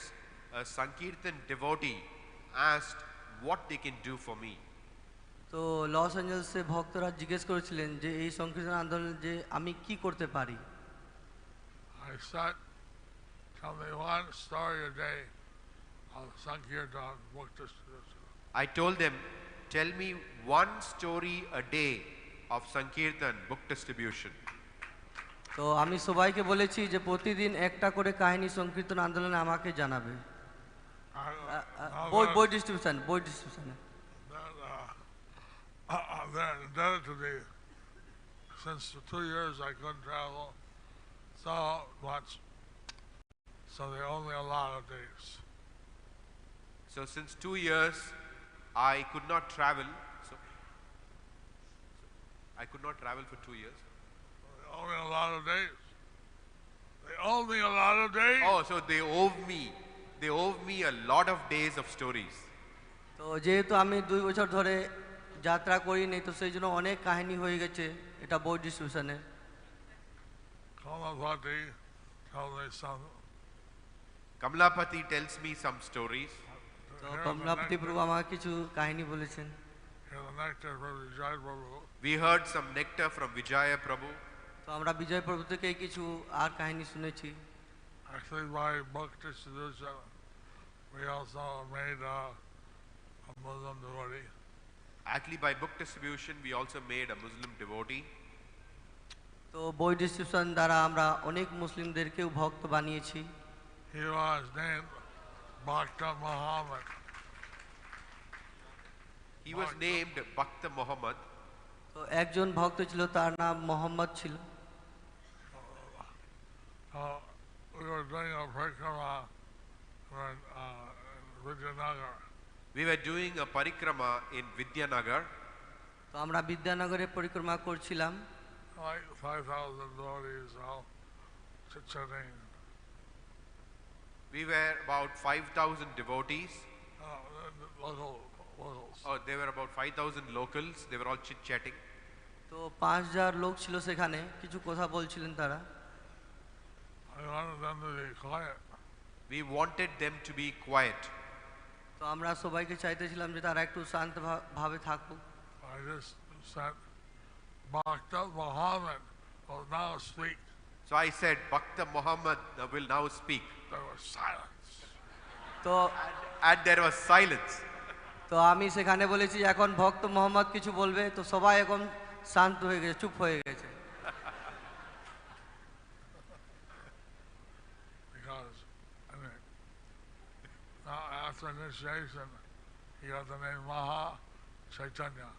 S8: a Sankirtan devotee asked what they can do for me.
S7: তো লস অ্যাঞ্জেলেসে ভক্তরা জিজ্ঞেস করেছিলেন যে এই সংকীর্তন আন্দোলন যে আমি কি করতে পারি।
S6: I said, tell me one story a day of Sankirtan book distribution.
S8: I told them, tell me one story a day of Sankirtan book distribution.
S7: তো আমি সবাইকে বলেছি যে প্রতিদিন একটা করে কাহিনী সংকীর্তন আন্দোলনে আমাকে জানাবে। বই ডিস্ট্রিবিউশনে
S6: They're indebted to me. Since 2 years I couldn't travel so much. so they owe me a lot of days.
S8: So since 2 years, I could not travel. So I could not travel for 2 years.
S6: They owe me a lot of days. They owe me a lot of days.
S8: Oh, so they owe me a lot of days of stories.
S7: তো যেহেতু আমি 2 বছর ধরে যাত্রা করিনি তো সেই জন্য অনেক কাহিনী হয়ে গেছে এটা বই ডিস্ট্রিবিউশনে।
S6: Kamalapati told me some.
S8: Kamalapati tells me some stories.
S7: তো কমলাপতি প্রভু আমাকে কিছু কাহিনী বলেছেন।
S6: Hear the nectar from Vijay Prabhu.
S8: We heard some nectar from Vijaya Prabhu.
S7: তো আমরা বিজয় প্রভু থেকে কিছু আর কাহিনী শুনেছি।
S6: Actually, by book distribution, we also made a Muslim devotee.
S8: Actually, by book distribution, we also made a Muslim devotee.
S7: তো বই distribution দ্বারা আমরা অনেক মুসলিমদেরকেও ভক্ত বানিয়েছি।
S6: He was named Bhakta Muhammad.
S8: He was named Bhakta Muhammad.
S7: তো একজন ভক্ত ছিল তার নাম মোহাম্মদ ছিল।
S6: We were doing a parikrama in Vidyanagar.
S8: We were doing a parikrama in Vidyanagar.
S7: তো আমরা বিদ্যানগরে পরিক্রমা করছিলাম।
S6: Like 5,000 devotees all chit-chatting.
S8: We were about 5,000 devotees.
S6: Locals.
S8: Oh, there were about 5,000 locals. They were all chit-chatting.
S7: তো 5000 লোক ছিল সেখানে কিছু কথা বলছিলেন তারা।
S6: I wanted them to be quiet.
S8: We wanted them to be quiet.
S7: তো আমরা সবাইকে চাইতেছিলাম যে তারা একটু শান্ত ভাবে থাকুক।
S6: I just said, Bhakta Muhammad will now speak.
S8: So I said, Bhakta Muhammad will now speak.
S6: There was silence.
S7: তো
S8: And there was silence.
S7: তো আমি সেখানে বলেছি এখন ভক্ত মোহাম্মদ কিছু বলবে তো সবাই এখন শান্ত হয়ে গেছে চুপ হয়ে গেছে।
S6: Because, I mean, now after initiation, he got the name Maha Chaitanya.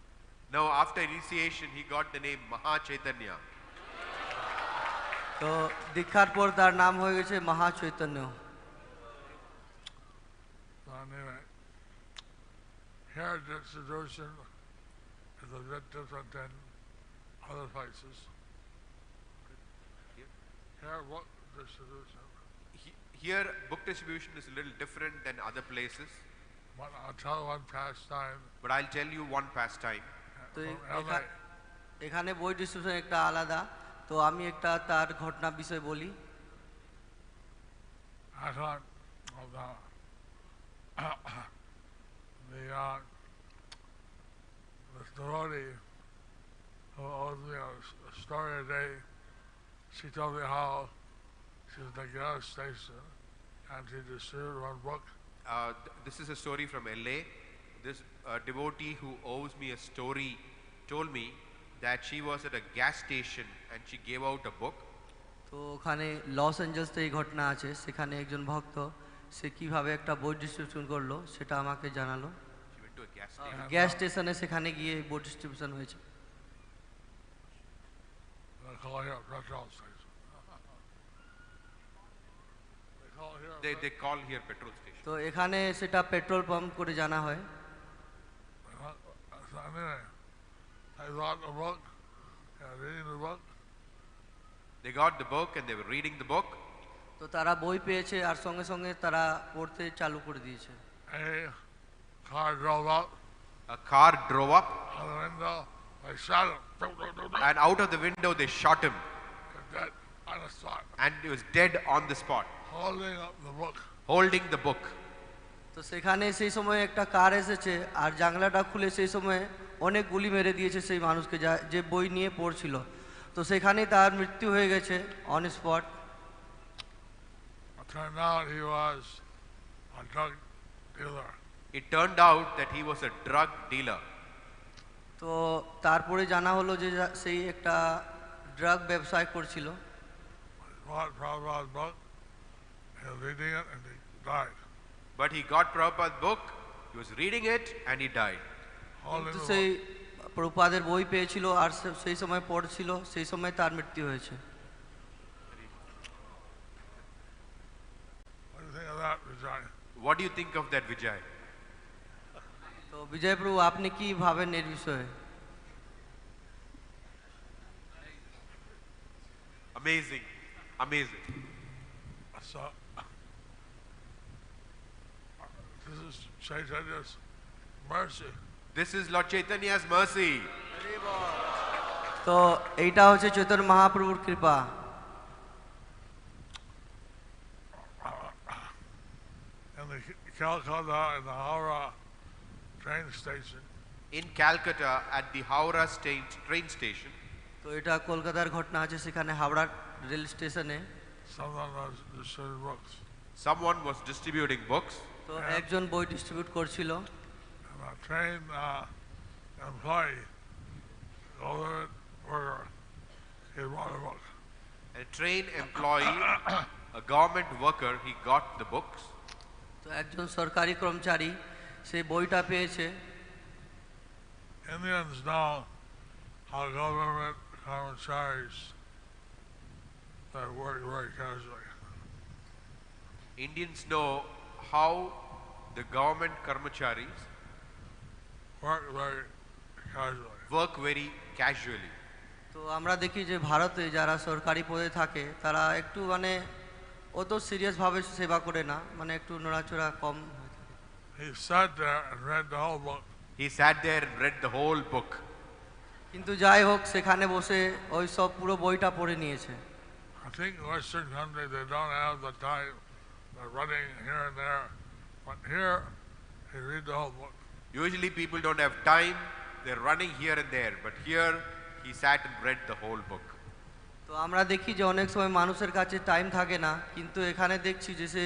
S8: Now after initiation, he got the name Maha Chaitanya.
S7: তো দীক্ষার পর তার নাম হয়ে গেছে মহা Chaitanya.
S6: So anyway, here distribution is a bit different than other places. Here book distribution.
S8: Here, book distribution is a little different than other places.
S6: But I'll tell one pastime.
S8: But I'll tell you one pastime.
S7: তো
S6: from LA.
S7: এখানে বই distribution একটা আলাদা। তো আমি একটা তার ঘটনা বিষয় বলি।
S6: I thought of the this devotee who owes me a story a day. She told me how she was at a gas station and she distributed one book.
S8: This is a story from LA. This devotee who owes me a story told me that she was at a gas station and she gave out a book.
S7: তো ওখানে loss অ্যাঞ্জেলসে এই ঘটনা আছে সেখানে একজন ভক্ত সে কিভাবে একটা বই ডিস্ট্রিবিউশন করলো সেটা আমাকে জানালো।
S8: She went to a gas station.
S7: Gas স্টেশনে সেখানে গিয়ে বই ডিস্ট্রিবিউশন হয়েছে।
S6: They call here a petrol station.
S8: They call here petrol station.
S7: তো এখানে সেটা পেট্রোল পাম্প করে জানা হয়।
S6: So anyway, I got the book, reading the book.
S8: They got the book and they were reading the book.
S7: তো তারা বই পেয়েছে আর সঙ্গে সঙ্গে তারা পড়তে চালু করে দিয়েছে।
S6: A car drove up
S8: A car drove up
S6: on the window. They shot him.
S8: and out of the window they shot him
S6: Dead on the spot,
S8: and he was dead on the spot,
S6: holding up the book.
S8: holding the book.
S7: তো সেখানে সেই সময় একটা কার এসেছে আর জানলাটা খুলে সেই সময় অনেক গুলি মেরে দিয়েছে সেই মানুষকে যে বই নিয়ে পড়ছিল। তো সেখানেই তার মৃত্যু হয়ে গেছে on spot.
S6: It turned out he was a drug dealer.
S8: It turned out that he was a drug dealer.
S7: তো তারপরে জানা হলো যে সেই একটা ড্রাগ ব্যবসায় করছিল।
S6: Bought Prabhupada's book, he was reading it, and he died.
S8: But he got Prabhupada's book, he was reading it and he died.
S6: Holding
S7: কিন্তু
S6: the
S7: সেই
S6: book.
S7: প্রভুপাদের বই পেয়েছিল আর সেই সময় পড়ছিল সেই সময় তার মৃত্যু হয়েছে।
S8: What do you think of that, Vijay?
S7: তো বিজয় প্রভু আপনি কি ভাবেন এর বিষয়ে?
S8: Amazing. Amazing.
S6: So, this is Chaitanya's mercy.
S8: This is Lord Chaitanya's mercy.
S7: তো এইটা হচ্ছে চৈতন্য মহাপ্রভুর কৃপা।
S6: In the Calcutta and the Howrah train station,
S8: In Calcutta at the Howrah train station,
S7: তো এটা কলকাতার ঘটনা আছে, সেখানে হাওড়া রেল স্টেশনে
S6: someone was distributing books.
S8: someone was distributing books.
S7: তো একজন বই ডিস্ট্রিবিউট করছিল।
S6: And a train employee, government worker, he brought a book.
S8: A train employee, a government worker, he got the books.
S7: তো একজন সরকারি কর্মচারী সেই বইটা পেয়েছে।
S6: Indians know how government commissaries that work very casually.
S8: Indians know how the government karmacharis
S6: Work very casually.
S8: work very casually.
S7: তো আমরা দেখি যে ভারতে যারা সরকারি পদে থাকে তারা একটু মানে অত সিরিয়াসভাবে সেবা করে না, মানে একটু নড়াচড়া কম।
S6: He sat there and read the whole book.
S8: He sat there and read the whole book.
S7: কিন্তু যাই হোক সেখানে বসে ওই সব পুরো বইটা পড়ে নিয়েছে।
S6: I think Western countries, they don't have the time. They're running here and there. But here, he read the whole book.
S8: Usually people don't have time, they're running here and there, but here he sat and read the whole book.
S7: তো আমরা দেখি যে অনেক সময় মানুষের কাছে time থাকে না, কিন্তু এখানে দেখছি যে সে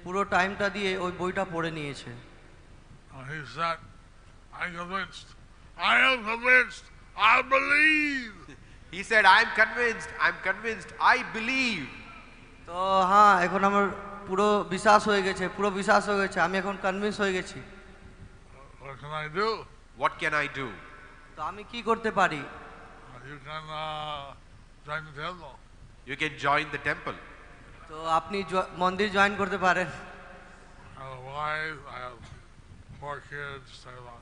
S7: পুরো টাইমটা দিয়ে ওই বইটা পড়ে নিয়েছে।
S6: He said, I'm convinced. I am convinced. I believe.
S8: He said, I'm convinced, I believe.
S7: তো হ্যাঁ, এখন আমার পুরো বিশ্বাস হয়ে গেছে, আমি এখন কনভিন্স হয়ে গেছি।
S6: What can I do?
S8: What can I do?
S7: তো আমি কি করতে পারি?
S6: You can join the temple.
S8: You can join the temple.
S7: তো আপনি মন্দির জয়েন করতে পারেন।
S6: I have a wife. I have 4 kids. I have a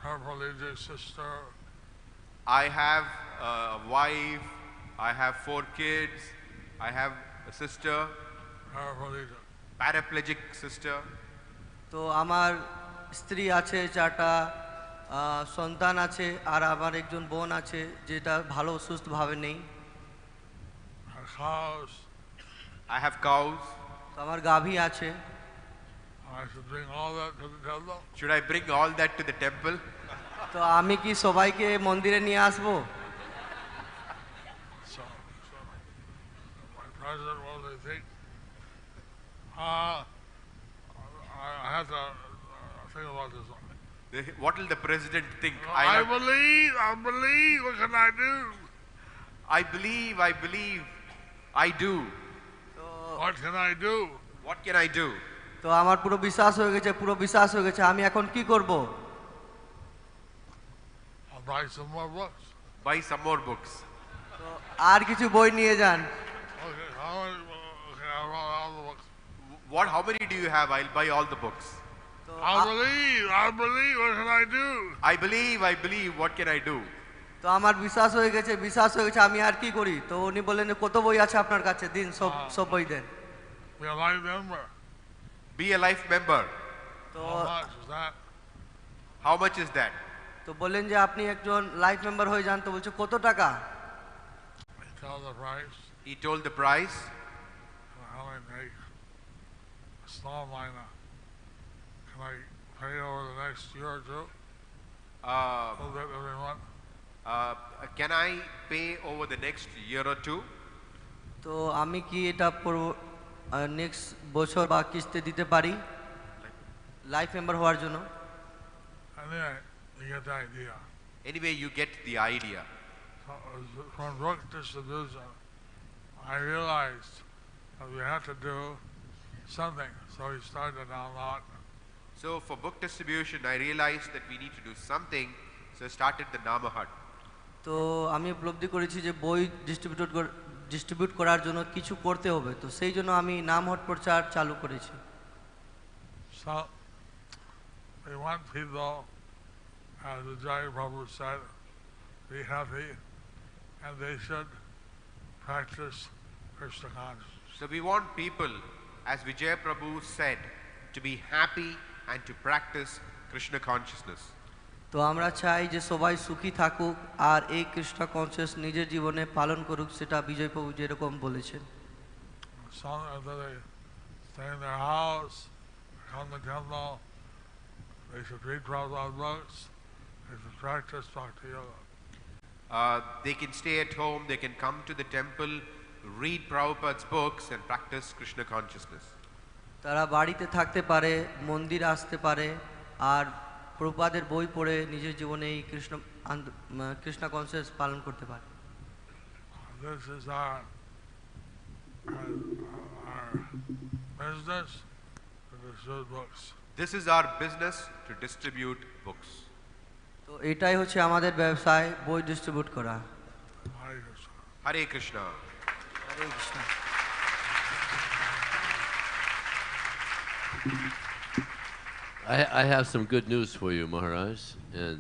S6: paraplegic sister.
S8: I have a wife, I have 4 kids, I have a sister, paraplegic sister.
S7: তো আমার স্ত্রী আছে, 4টা সন্তান আছে, আর আমার একজন বোন আছে যেটা ভালো সুস্থভাবে নেই।
S6: Cows.
S8: I have cows.
S7: তো আমার গাভী আছে।
S6: I should bring all that to the temple.
S8: Should I bring all that to the temple?
S7: তো আমি কি সবাইকে মন্দিরে নিয়ে আসবো?
S6: So my president, what do they think? I have to think about this.
S8: What will the president think?
S6: I believe. What can I do?
S8: I believe, I do.
S6: What can I do?
S8: What can I do?
S7: তো আমার পুরো বিশ্বাস হয়ে গেছে, আমি এখন কি করব?
S6: I'll buy some more books.
S8: Buy some more books.
S7: তো আর কিছু বই নিয়ে যান।
S6: Okay, I brought all the books.
S8: How many do you have? I'll buy all the books.
S6: I believe. What can I do?
S8: I believe, what can I do?
S7: তো আমার বিশ্বাস হয়ে গেছে, আমি আর কি করি? তো উনি বললেন যে কত বই আছে আপনার কাছে, দিন সব বই দেন।
S6: Be a life member.
S8: Be a life member.
S7: তো
S6: How much is that?
S8: How much is that?
S7: তো বললেন যে আপনি একজন লাইফ মেম্বার হয়ে যান। তো বলছে কত টাকা?
S6: Tell the price.
S8: He told the price.
S6: How I make a small minor. Can I pay over the next year or two? A little bit every month.
S8: Can I pay over the next year or 2?
S7: তো আমি কি এটা next বছর বা কিস্তি দিতে পারি life member হওয়ার জন্য?
S6: Anyway, you get the idea.
S8: Anyway, you get the idea.
S6: So, from book distribution, I realized that we had to do something. So we started down lot.
S8: So for book distribution, I realized that we need to do something. So I started the Nama Hut.
S7: তো আমি উপলব্ধি করেছি যে বই distribute করার জন্য কিছু করতে হবে, তো সেই জন্য আমি নাম হট প্রচার চালু করেছি।
S6: So we want people, as Vijay Prabhu said, be happy, and they should practice Krishna consciousness.
S8: So we want people, as Vijay Prabhu said, to be happy and to practice Krishna consciousness.
S7: তো আমরা চাই যে সবাই সুখী থাকুক আর এই Krishna conscious নিজের জীবনে পালন করুক, সেটা বিজয় প্রভু যেরকম বলেছেন।
S6: Some of they stay in their house, come to the temple, they should read Prabhupada's books, they should practice Bhakti Yoga.
S8: They can stay at home, they can come to the temple, read Prabhupada's books and practice Krishna consciousness.
S7: তারা বাড়িতে থাকতে পারে, মন্দির আসতে পারে, আর প্রভুপাদের বই পড়ে নিজের জীবনে এই কৃষ্ণ কনসিয়াস পালন করতে পারে।
S6: This is our business to distribute books.
S8: This is our business to distribute books.
S7: তো এটাই হচ্ছে আমাদের ব্যবসায়, বই ডিস্ট্রিবিউট করা।
S6: Hare Krishna.
S8: Hare Krishna.
S7: Hare Krishna.
S5: I have some good news for you, Maharaj, and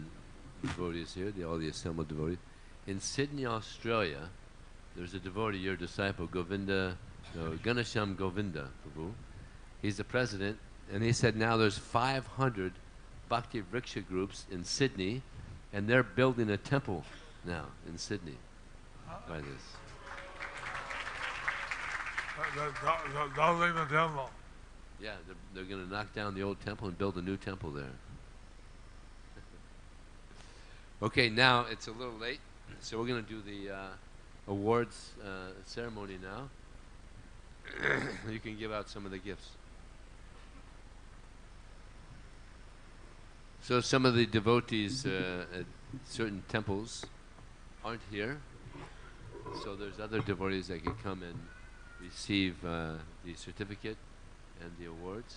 S5: devotees here, all the assembled devotees. In Sydney, Australia, there's a devotee, your disciple, Ganesham Govinda Prabhu. He's the president, and he said now there's 500 Bhakti Vriksha groups in Sydney, and they're building a temple now in Sydney by this.
S6: Building the temple.
S5: Yeah, they're going to knock down the old temple and build a new temple there. Okay, now it's a little late, so we're going to do the awards ceremony now. You can give out some of the gifts. So some of the devotees at certain temples aren't here, so there's other devotees that can come and receive the certificate and the awards.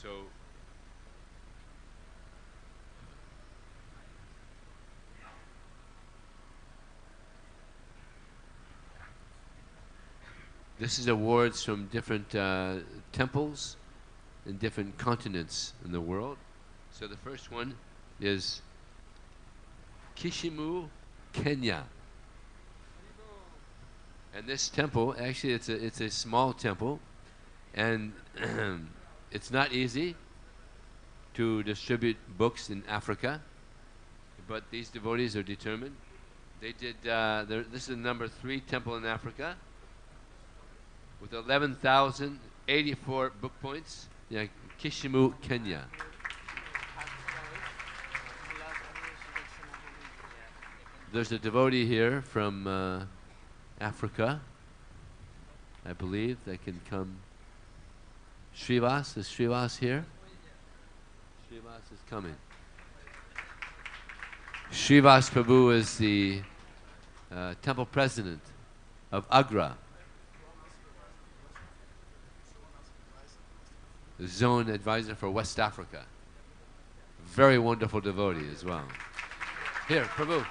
S5: So this is awards from different temples in different continents in the world. So the first one is Kisumu, Kenya. And this temple, actually it's a small temple, and it's not easy to distribute books in Africa, but these devotees are determined. They did, this is the number 3 temple in Africa with 11,084 book points. Yeah, Kisumu, Kenya. There's a devotee here from Africa, I believe, that can come. Srivas, is Srivas here? Srivas is coming. Srivas Prabhu is the temple president of Agra, the zone advisor for West Africa. Very wonderful devotee as well. Here, Prabhu,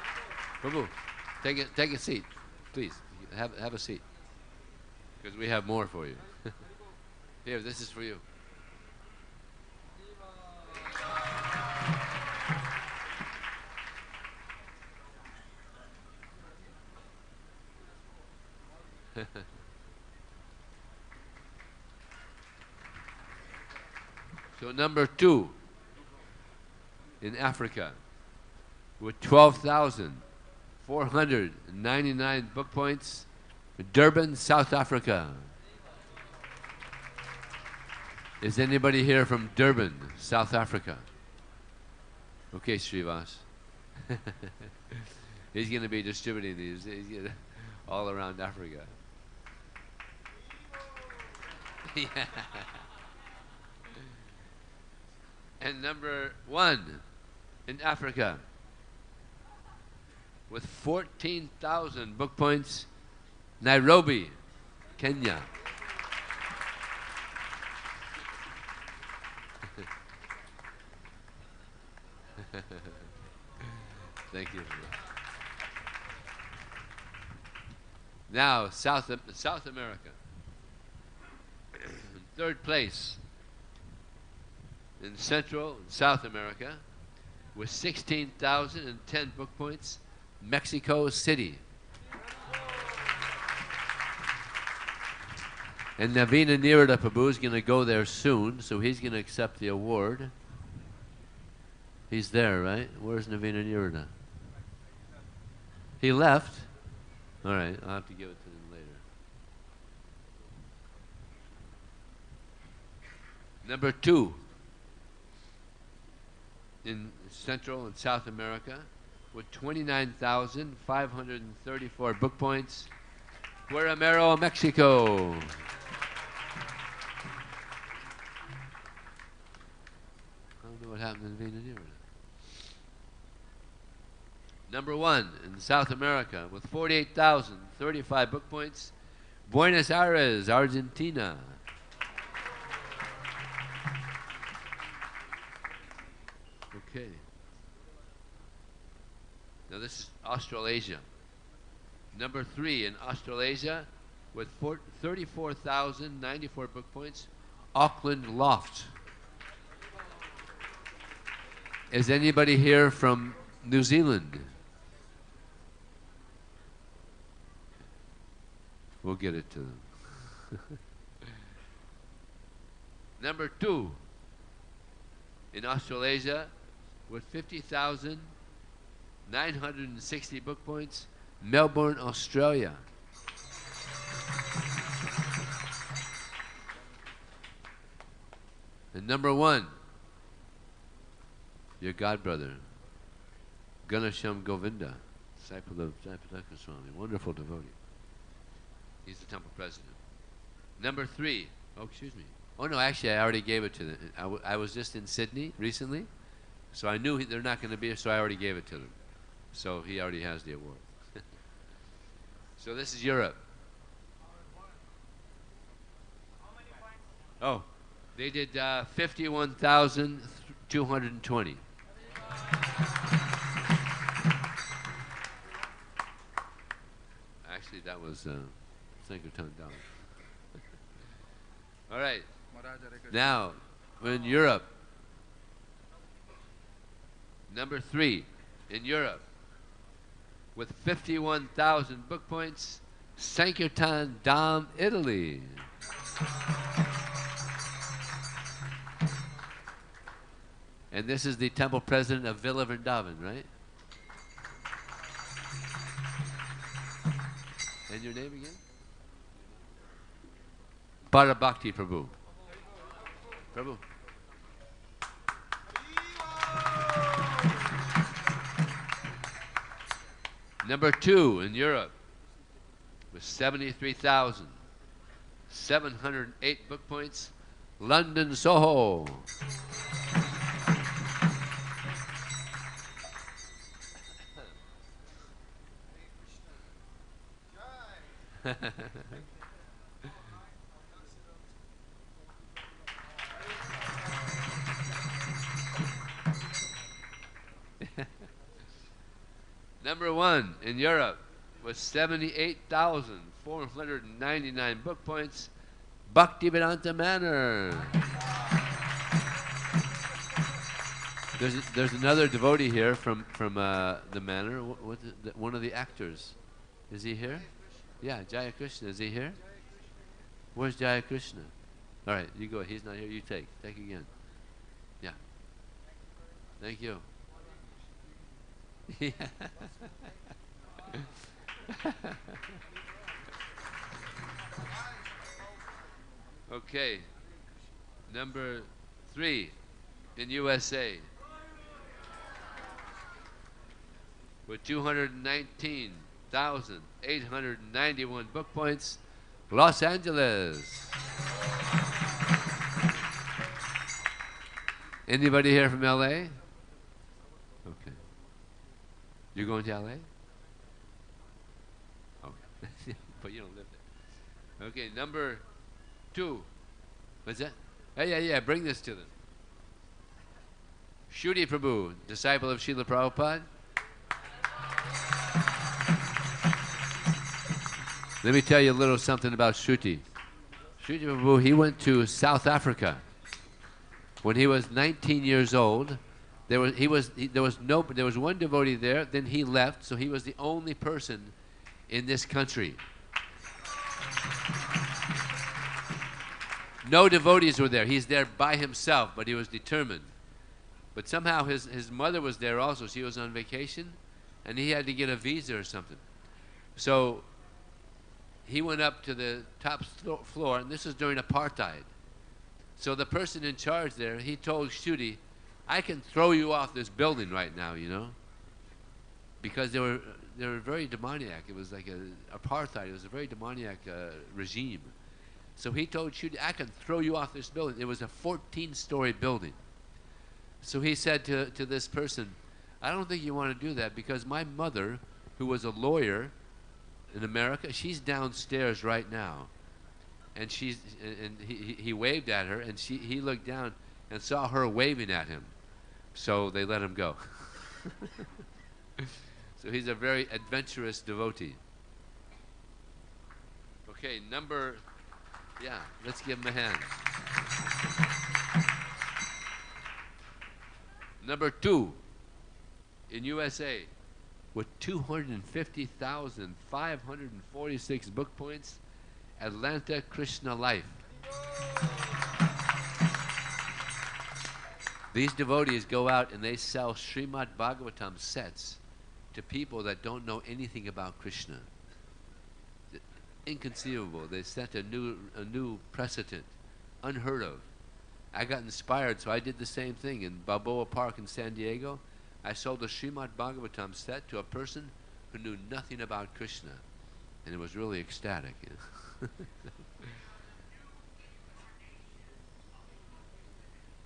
S5: take a seat, please. Have a seat, because we have more for you. Here, this is for you. So number 2 in Africa with 12,499 book points, Durban, South Africa. Is anybody here from Durban, South Africa? Okay, Srivas. He's going to be distributing these all around Africa. Yeah. And number 1 in Africa with 14,000 book points, Nairobi, Kenya. Thank you. Now, South America. third place in Central and South America with 16,010 book points, Mexico City. And Navina Nirada Prabhu is going to go there soon, so he's going to accept the award. He's there, right? Where's Navina Nirada? He left. All right, I'll have to give it to him later. Number 2 in Central and South America with 29,534 book points, Guaramero, Mexico. I don't know what happened to Navina Nirada. Number 1 in South America with 48,035 book points, Buenos Aires, Argentina. Okay. Now this is Australasia. Number 3 in Australasia with 34,094 book points, Auckland Loft. Is anybody here from New Zealand? We'll get it to them. Number 2 in Australasia with 50,960 book points, Melbourne, Australia. And number 1, your godbrother, Ganesham Govinda, disciple of Jayapataka Swami, wonderful devotee. He's the temple president. Number 3, oh, excuse me. Oh no, actually I already gave it to them. I was just in Sydney recently, so I knew they're not going to be here, so I already gave it to them. So he already has the award. So this is Europe. Oh, they did 51,220. Actually, that was Sankirtan down. All right. Now, we're in Europe. Number 3 in Europe with 51,000 book points, Sankirtan Dham, Italy. And this is the temple president of Villa Vrindavan, right? And your name again? Parabhakti Prabhu. Prabhu. Number 2 in Europe with 73,708 book points, London, Soho. Number 1 in Europe with 78,499 book points, Bhaktivedanta Manor. There's another devotee here from the manor. One of the actors. Is he here? Yeah, Jaya Krishna. Is he here? Where's Jaya Krishna? All right, you go. He's not here. You take. Take again. Yeah. Thank you. Yeah. Okay. Number 3 in USA with 219,891 book points, Los Angeles. Anybody here from LA? Okay. You're going to LA? Okay. But you don't live there. Okay, number 2. What's that? Yeah, bring this to them. Shruti Prabhu, disciple of Srila Prabhupada. Let me tell you a little something about Shruti. Sridhar Prabhu, he went to South Africa. When he was 19 years old, there was one devotee there, then he left, so he was the only person in this country. No devotees were there. He's there by himself, but he was determined. But somehow his mother was there also. She was on vacation, and he had to get a visa or something. So he went up to the top floor, and this was during apartheid. So the person in charge there, he told Shruti, I can throw you off this building right now, you know, because they were very demoniac. It was like apartheid. It was a very demoniac regime. So he told Shruti, I can throw you off this building. It was a 14-story building. So he said to this person, I don't think you want to do that because my mother, who was a lawyer in America, she's downstairs right now. And he waved at her, and he looked down and saw her waving at him. So they let him go. So he's a very adventurous devotee. Okay, let's give him a hand. Number 2 in USA with 250,546 book points, Atlanta Krishna Life. These devotees go out and they sell Srimad Bhagavatam sets to people that don't know anything about Krishna. Inconceivable. They set a new precedent, unheard of. I got inspired, so I did the same thing in Balboa Park in San Diego. I sold a Srimad Bhagavatam set to a person who knew nothing about Krishna, and it was really ecstatic. You know?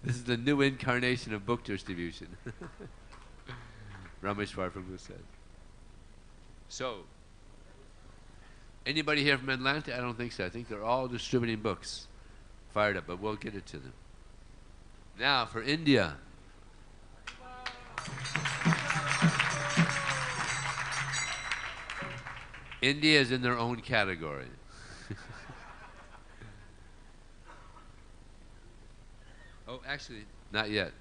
S5: This is the new incarnation of book distribution. Rameshwar Prabhu said. So, anybody here from Atlanta? I don't think so. I think they're all distributing books. Fired up, but we'll get it to them. Now for India. India is in their own category. Oh, actually, not yet.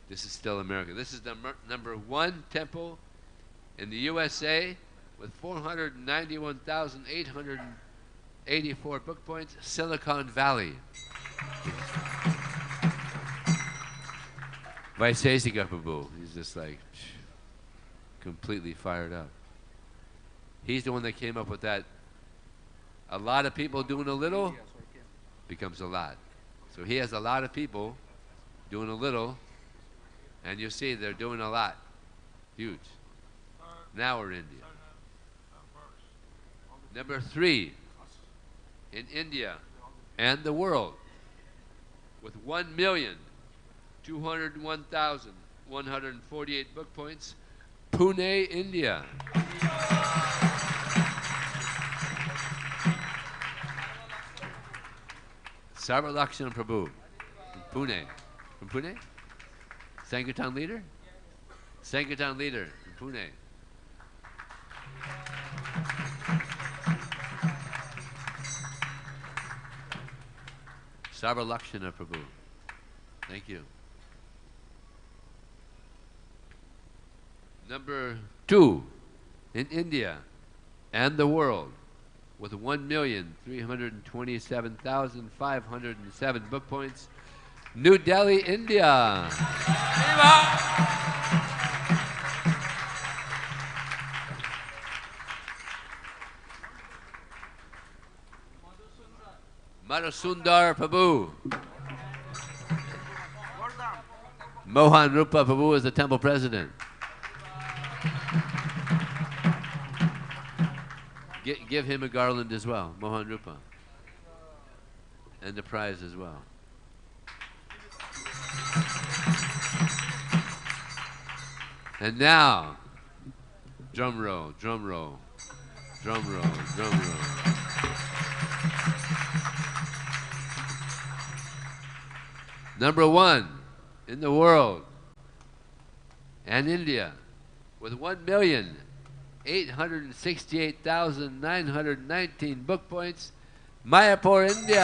S5: This is still America. This is the number 1 temple in the USA with 491,884 book points, Silicon Valley. Vaisesika Prabhu, he's just like completely fired up. He's the one that came up with that. A lot of people doing a little becomes a lot. So he has a lot of people doing a little, and you see they're doing a lot. Huge. Now we're in India. Number 3 in India and the world with 1,201,148 book points, Pune, India. Sarvalakshan Prabhu from Pune. From Pune? Sankirtan leader? Sankirtan leader from Pune. Sarvalakshana Prabhu. Thank you. Number 2 in India and the world with 1,327,507 book points, New Delhi, India. Madhusundar Prabhu. Mohan Rupa Prabhu is the temple president. Give him a garland as well, Mohan Rupa. And the prize as well. And now, drum roll, drum roll, drum roll, drum roll. Number 1 in the world and India with 1,868,919 book points, Mayapur, India.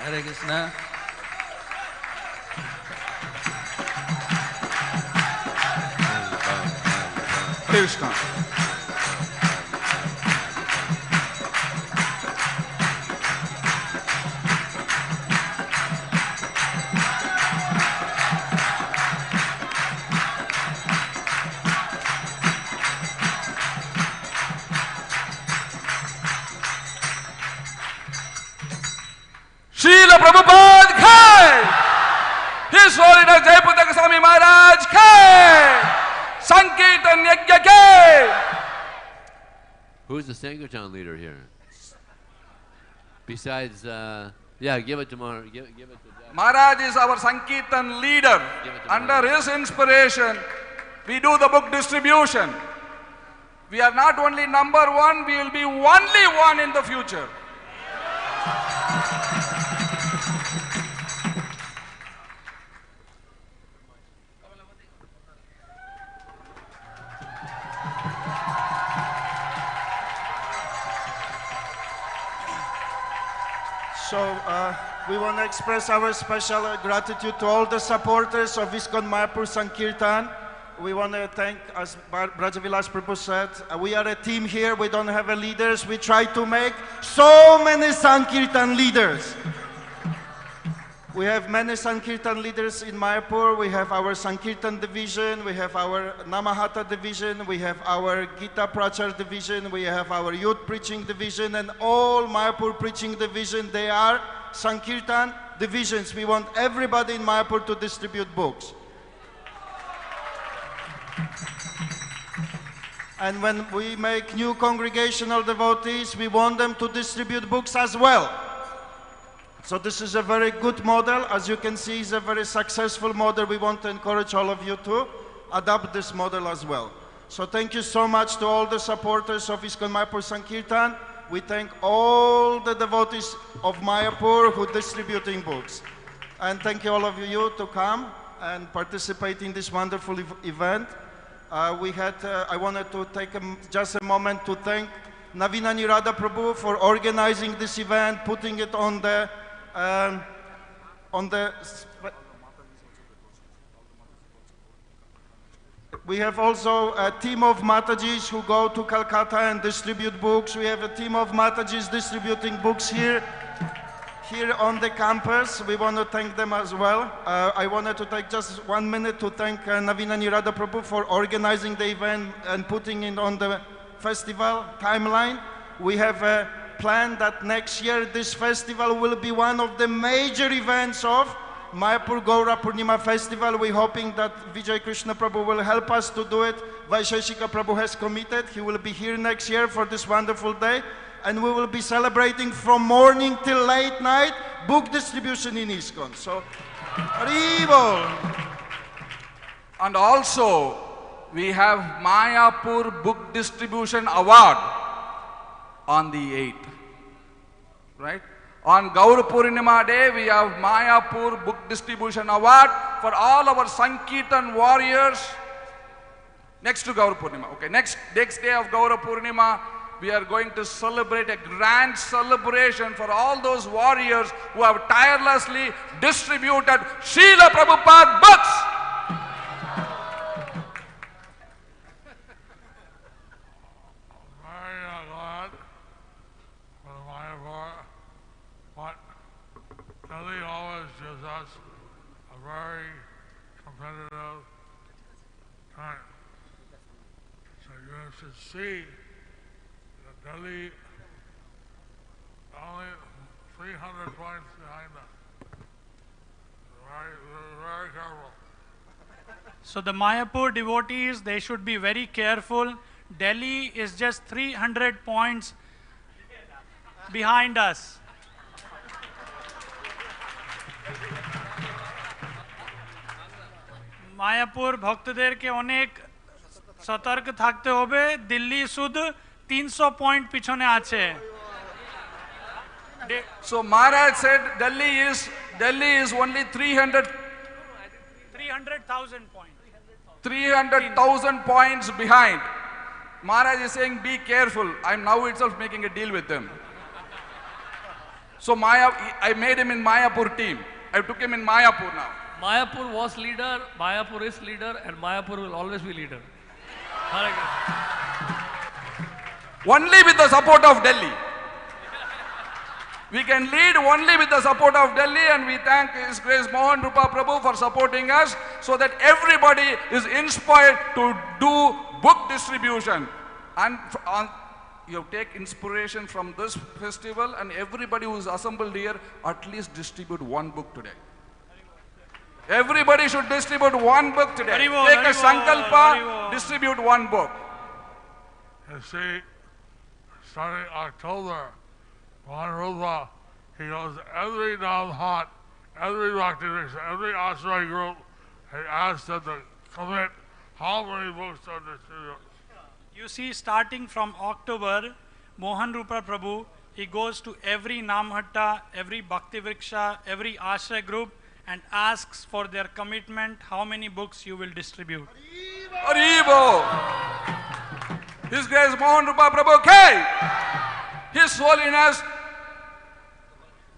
S9: Hare Krishna.
S10: Hare Krishna. Srila Prabhupada Khai! His Holiness Jayapataka Swami Maharaj Khai! Sankirtan Yajna Khai!
S5: Who's the Sankirtan leader here? Besides, yeah, give it to Maharaj. Give it to Jack.
S10: Maharaj is our Sankirtan leader. Under his inspiration, we do the book distribution. We are not only number one, we will be only one in the future.
S11: So we want to express our special gratitude to all the supporters of ISKCON Mayapur Sankirtan. We want to thank, as Brajavilas Prabhu said, we are a team here, we don't have leaders. We try to make so many Sankirtan leaders. We have many Sankirtan leaders in Mayapur. We have our Sankirtan division, we have our Namahata division, we have our Gita Prachar division, we have our youth preaching division, and all Mayapur preaching division, they are Sankirtan divisions. We want everybody in Mayapur to distribute books. And when we make new congregational devotees, we want them to distribute books as well. So this is a very good model. As you can see, it's a very successful model. We want to encourage all of you to adopt this model as well. So thank you so much to all the supporters of ISKCON Mayapur Sankirtan. We thank all the devotees of Mayapur who are distributing books. And thank you all of you to come and participate in this wonderful event. I wanted to take just a moment to thank Navina Nirada Prabhu for organizing this event, putting it on the we have also a team of Matajis who go to Calcutta and distribute books. We have a team of Matajis distributing books here on the campus. We want to thank them as well. I wanted to take just 1 minute to thank Navina Nirada Prabhu for organizing the event and putting it on the festival timeline. We have a plan that next year this festival will be one of the major events of Mayapur Gaura Purnima Festival. We're hoping that Vijay Krishna Prabhu will help us to do it. Vaisheshika Prabhu has committed. He will be here next year for this wonderful day. And we will be celebrating from morning till late night book distribution in ISKCON. So, Haribol.
S10: And also, we have Mayapur Book Distribution Award on the 8th, right? On Gaura Purnima Day, we have Mayapur Book Distribution Award for all our Sankirtan warriors next to Gaura Purnima. Okay, next day of Gaura Purnima, we are going to celebrate a grand celebration for all those warriors who have tirelessly distributed Srila Prabhupada books.
S6: Delhi always gives us a very competitive time. So you should see that Delhi only 300 points behind us. Very careful.
S12: So the Mayapur devotees, they should be very careful. Delhi is just 300 points behind us. Mayapur ভক্তদেরকে অনেক সতর্ক থাকতে হবে দিল্লি শুধু 300 point পিছনে আছে
S10: So Maharaj said Delhi is only 300,000
S12: points.
S10: 300,000 points behind. Maharaj is saying, be careful. I'm now itself making a deal with them. So I made him in Mayapur team. I took him in Mayapur now.
S9: Mayapur was leader, Mayapur is leader, and Mayapur will always be leader. Hare Krishna.
S10: Only with the support of Delhi. We can lead only with the support of Delhi, and we thank His Grace Mohan Rupa Prabhu for supporting us so that everybody is inspired to do book distribution. And you take inspiration from this festival, and everybody who is assembled here at least distribute one book today. Everybody should distribute one book today. Take a sankalpa, distribute one book.
S6: You see, starting October, Mohan Rupa, he goes every non-hot, every Bhakti Vriksha, every Ashray group, he asks them to commit how many books to distribute.
S12: You see, starting from October, Mohan Rupa Prabhu, he goes to every Namhatta, every Bhakti Vriksha, every Ashray group, and asks for their commitment how many books you will distribute.
S10: Haribo! His Grace Mohan Rupa Prabhu K. His Holiness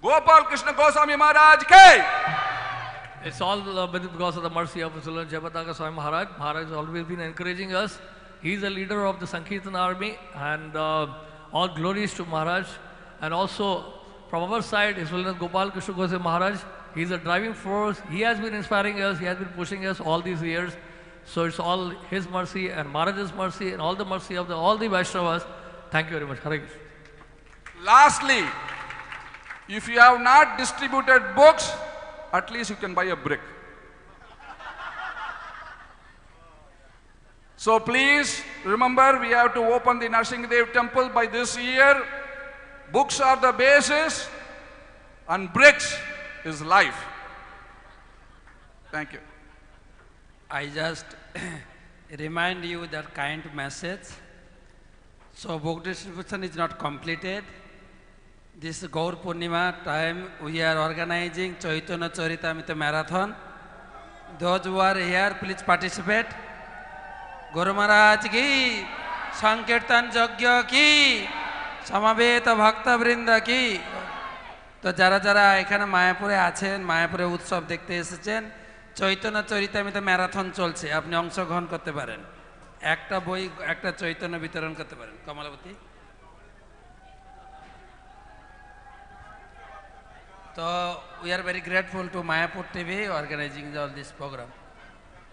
S10: Gopal Krishna Goswami Maharaj K.
S9: It's all because of the mercy of His Holiness Jayapataka Swami Maharaj. Maharaj has always been encouraging us. He is the leader of the Sankirtan army, and all glories to Maharaj. And also from our side, His Holiness Gopal Krishna Goswami Maharaj, he is a driving force. He has been inspiring us, he has been pushing us all these years. So it's all His mercy and Maharaj's mercy and all the mercy of all the Vaishnavas. Thank you very much. Hare Krishna.
S10: Lastly, if you have not distributed books, at least you can buy a brick. So please remember, we have to open the Narsingadev temple by this year. Books are the basis and bricks is life. Thank you.
S13: I just remind you that kind message. So book distribution is not completed. This Gaur Purnima time we are organizing Chaitanya Charitamrita Marathon. Those who are here, please participate. Guru Maharaj ki, Sankirtan Yajna ki, Samaveta Bhakta Vrinda ki. তো যারা যারা এখানে মায়াপুরে আছেন, মায়াপুরে উৎসব দেখতে এসেছেন, চৈতন্য চরিতামৃত ম্যারাথন চলছে, আপনি অংশগ্রহণ করতে পারেন। একটা বই, একটা চৈতন্য বিতরণ করতে পারেন। Kamalabati. So we are very grateful to Mayapur TV organizing all this program.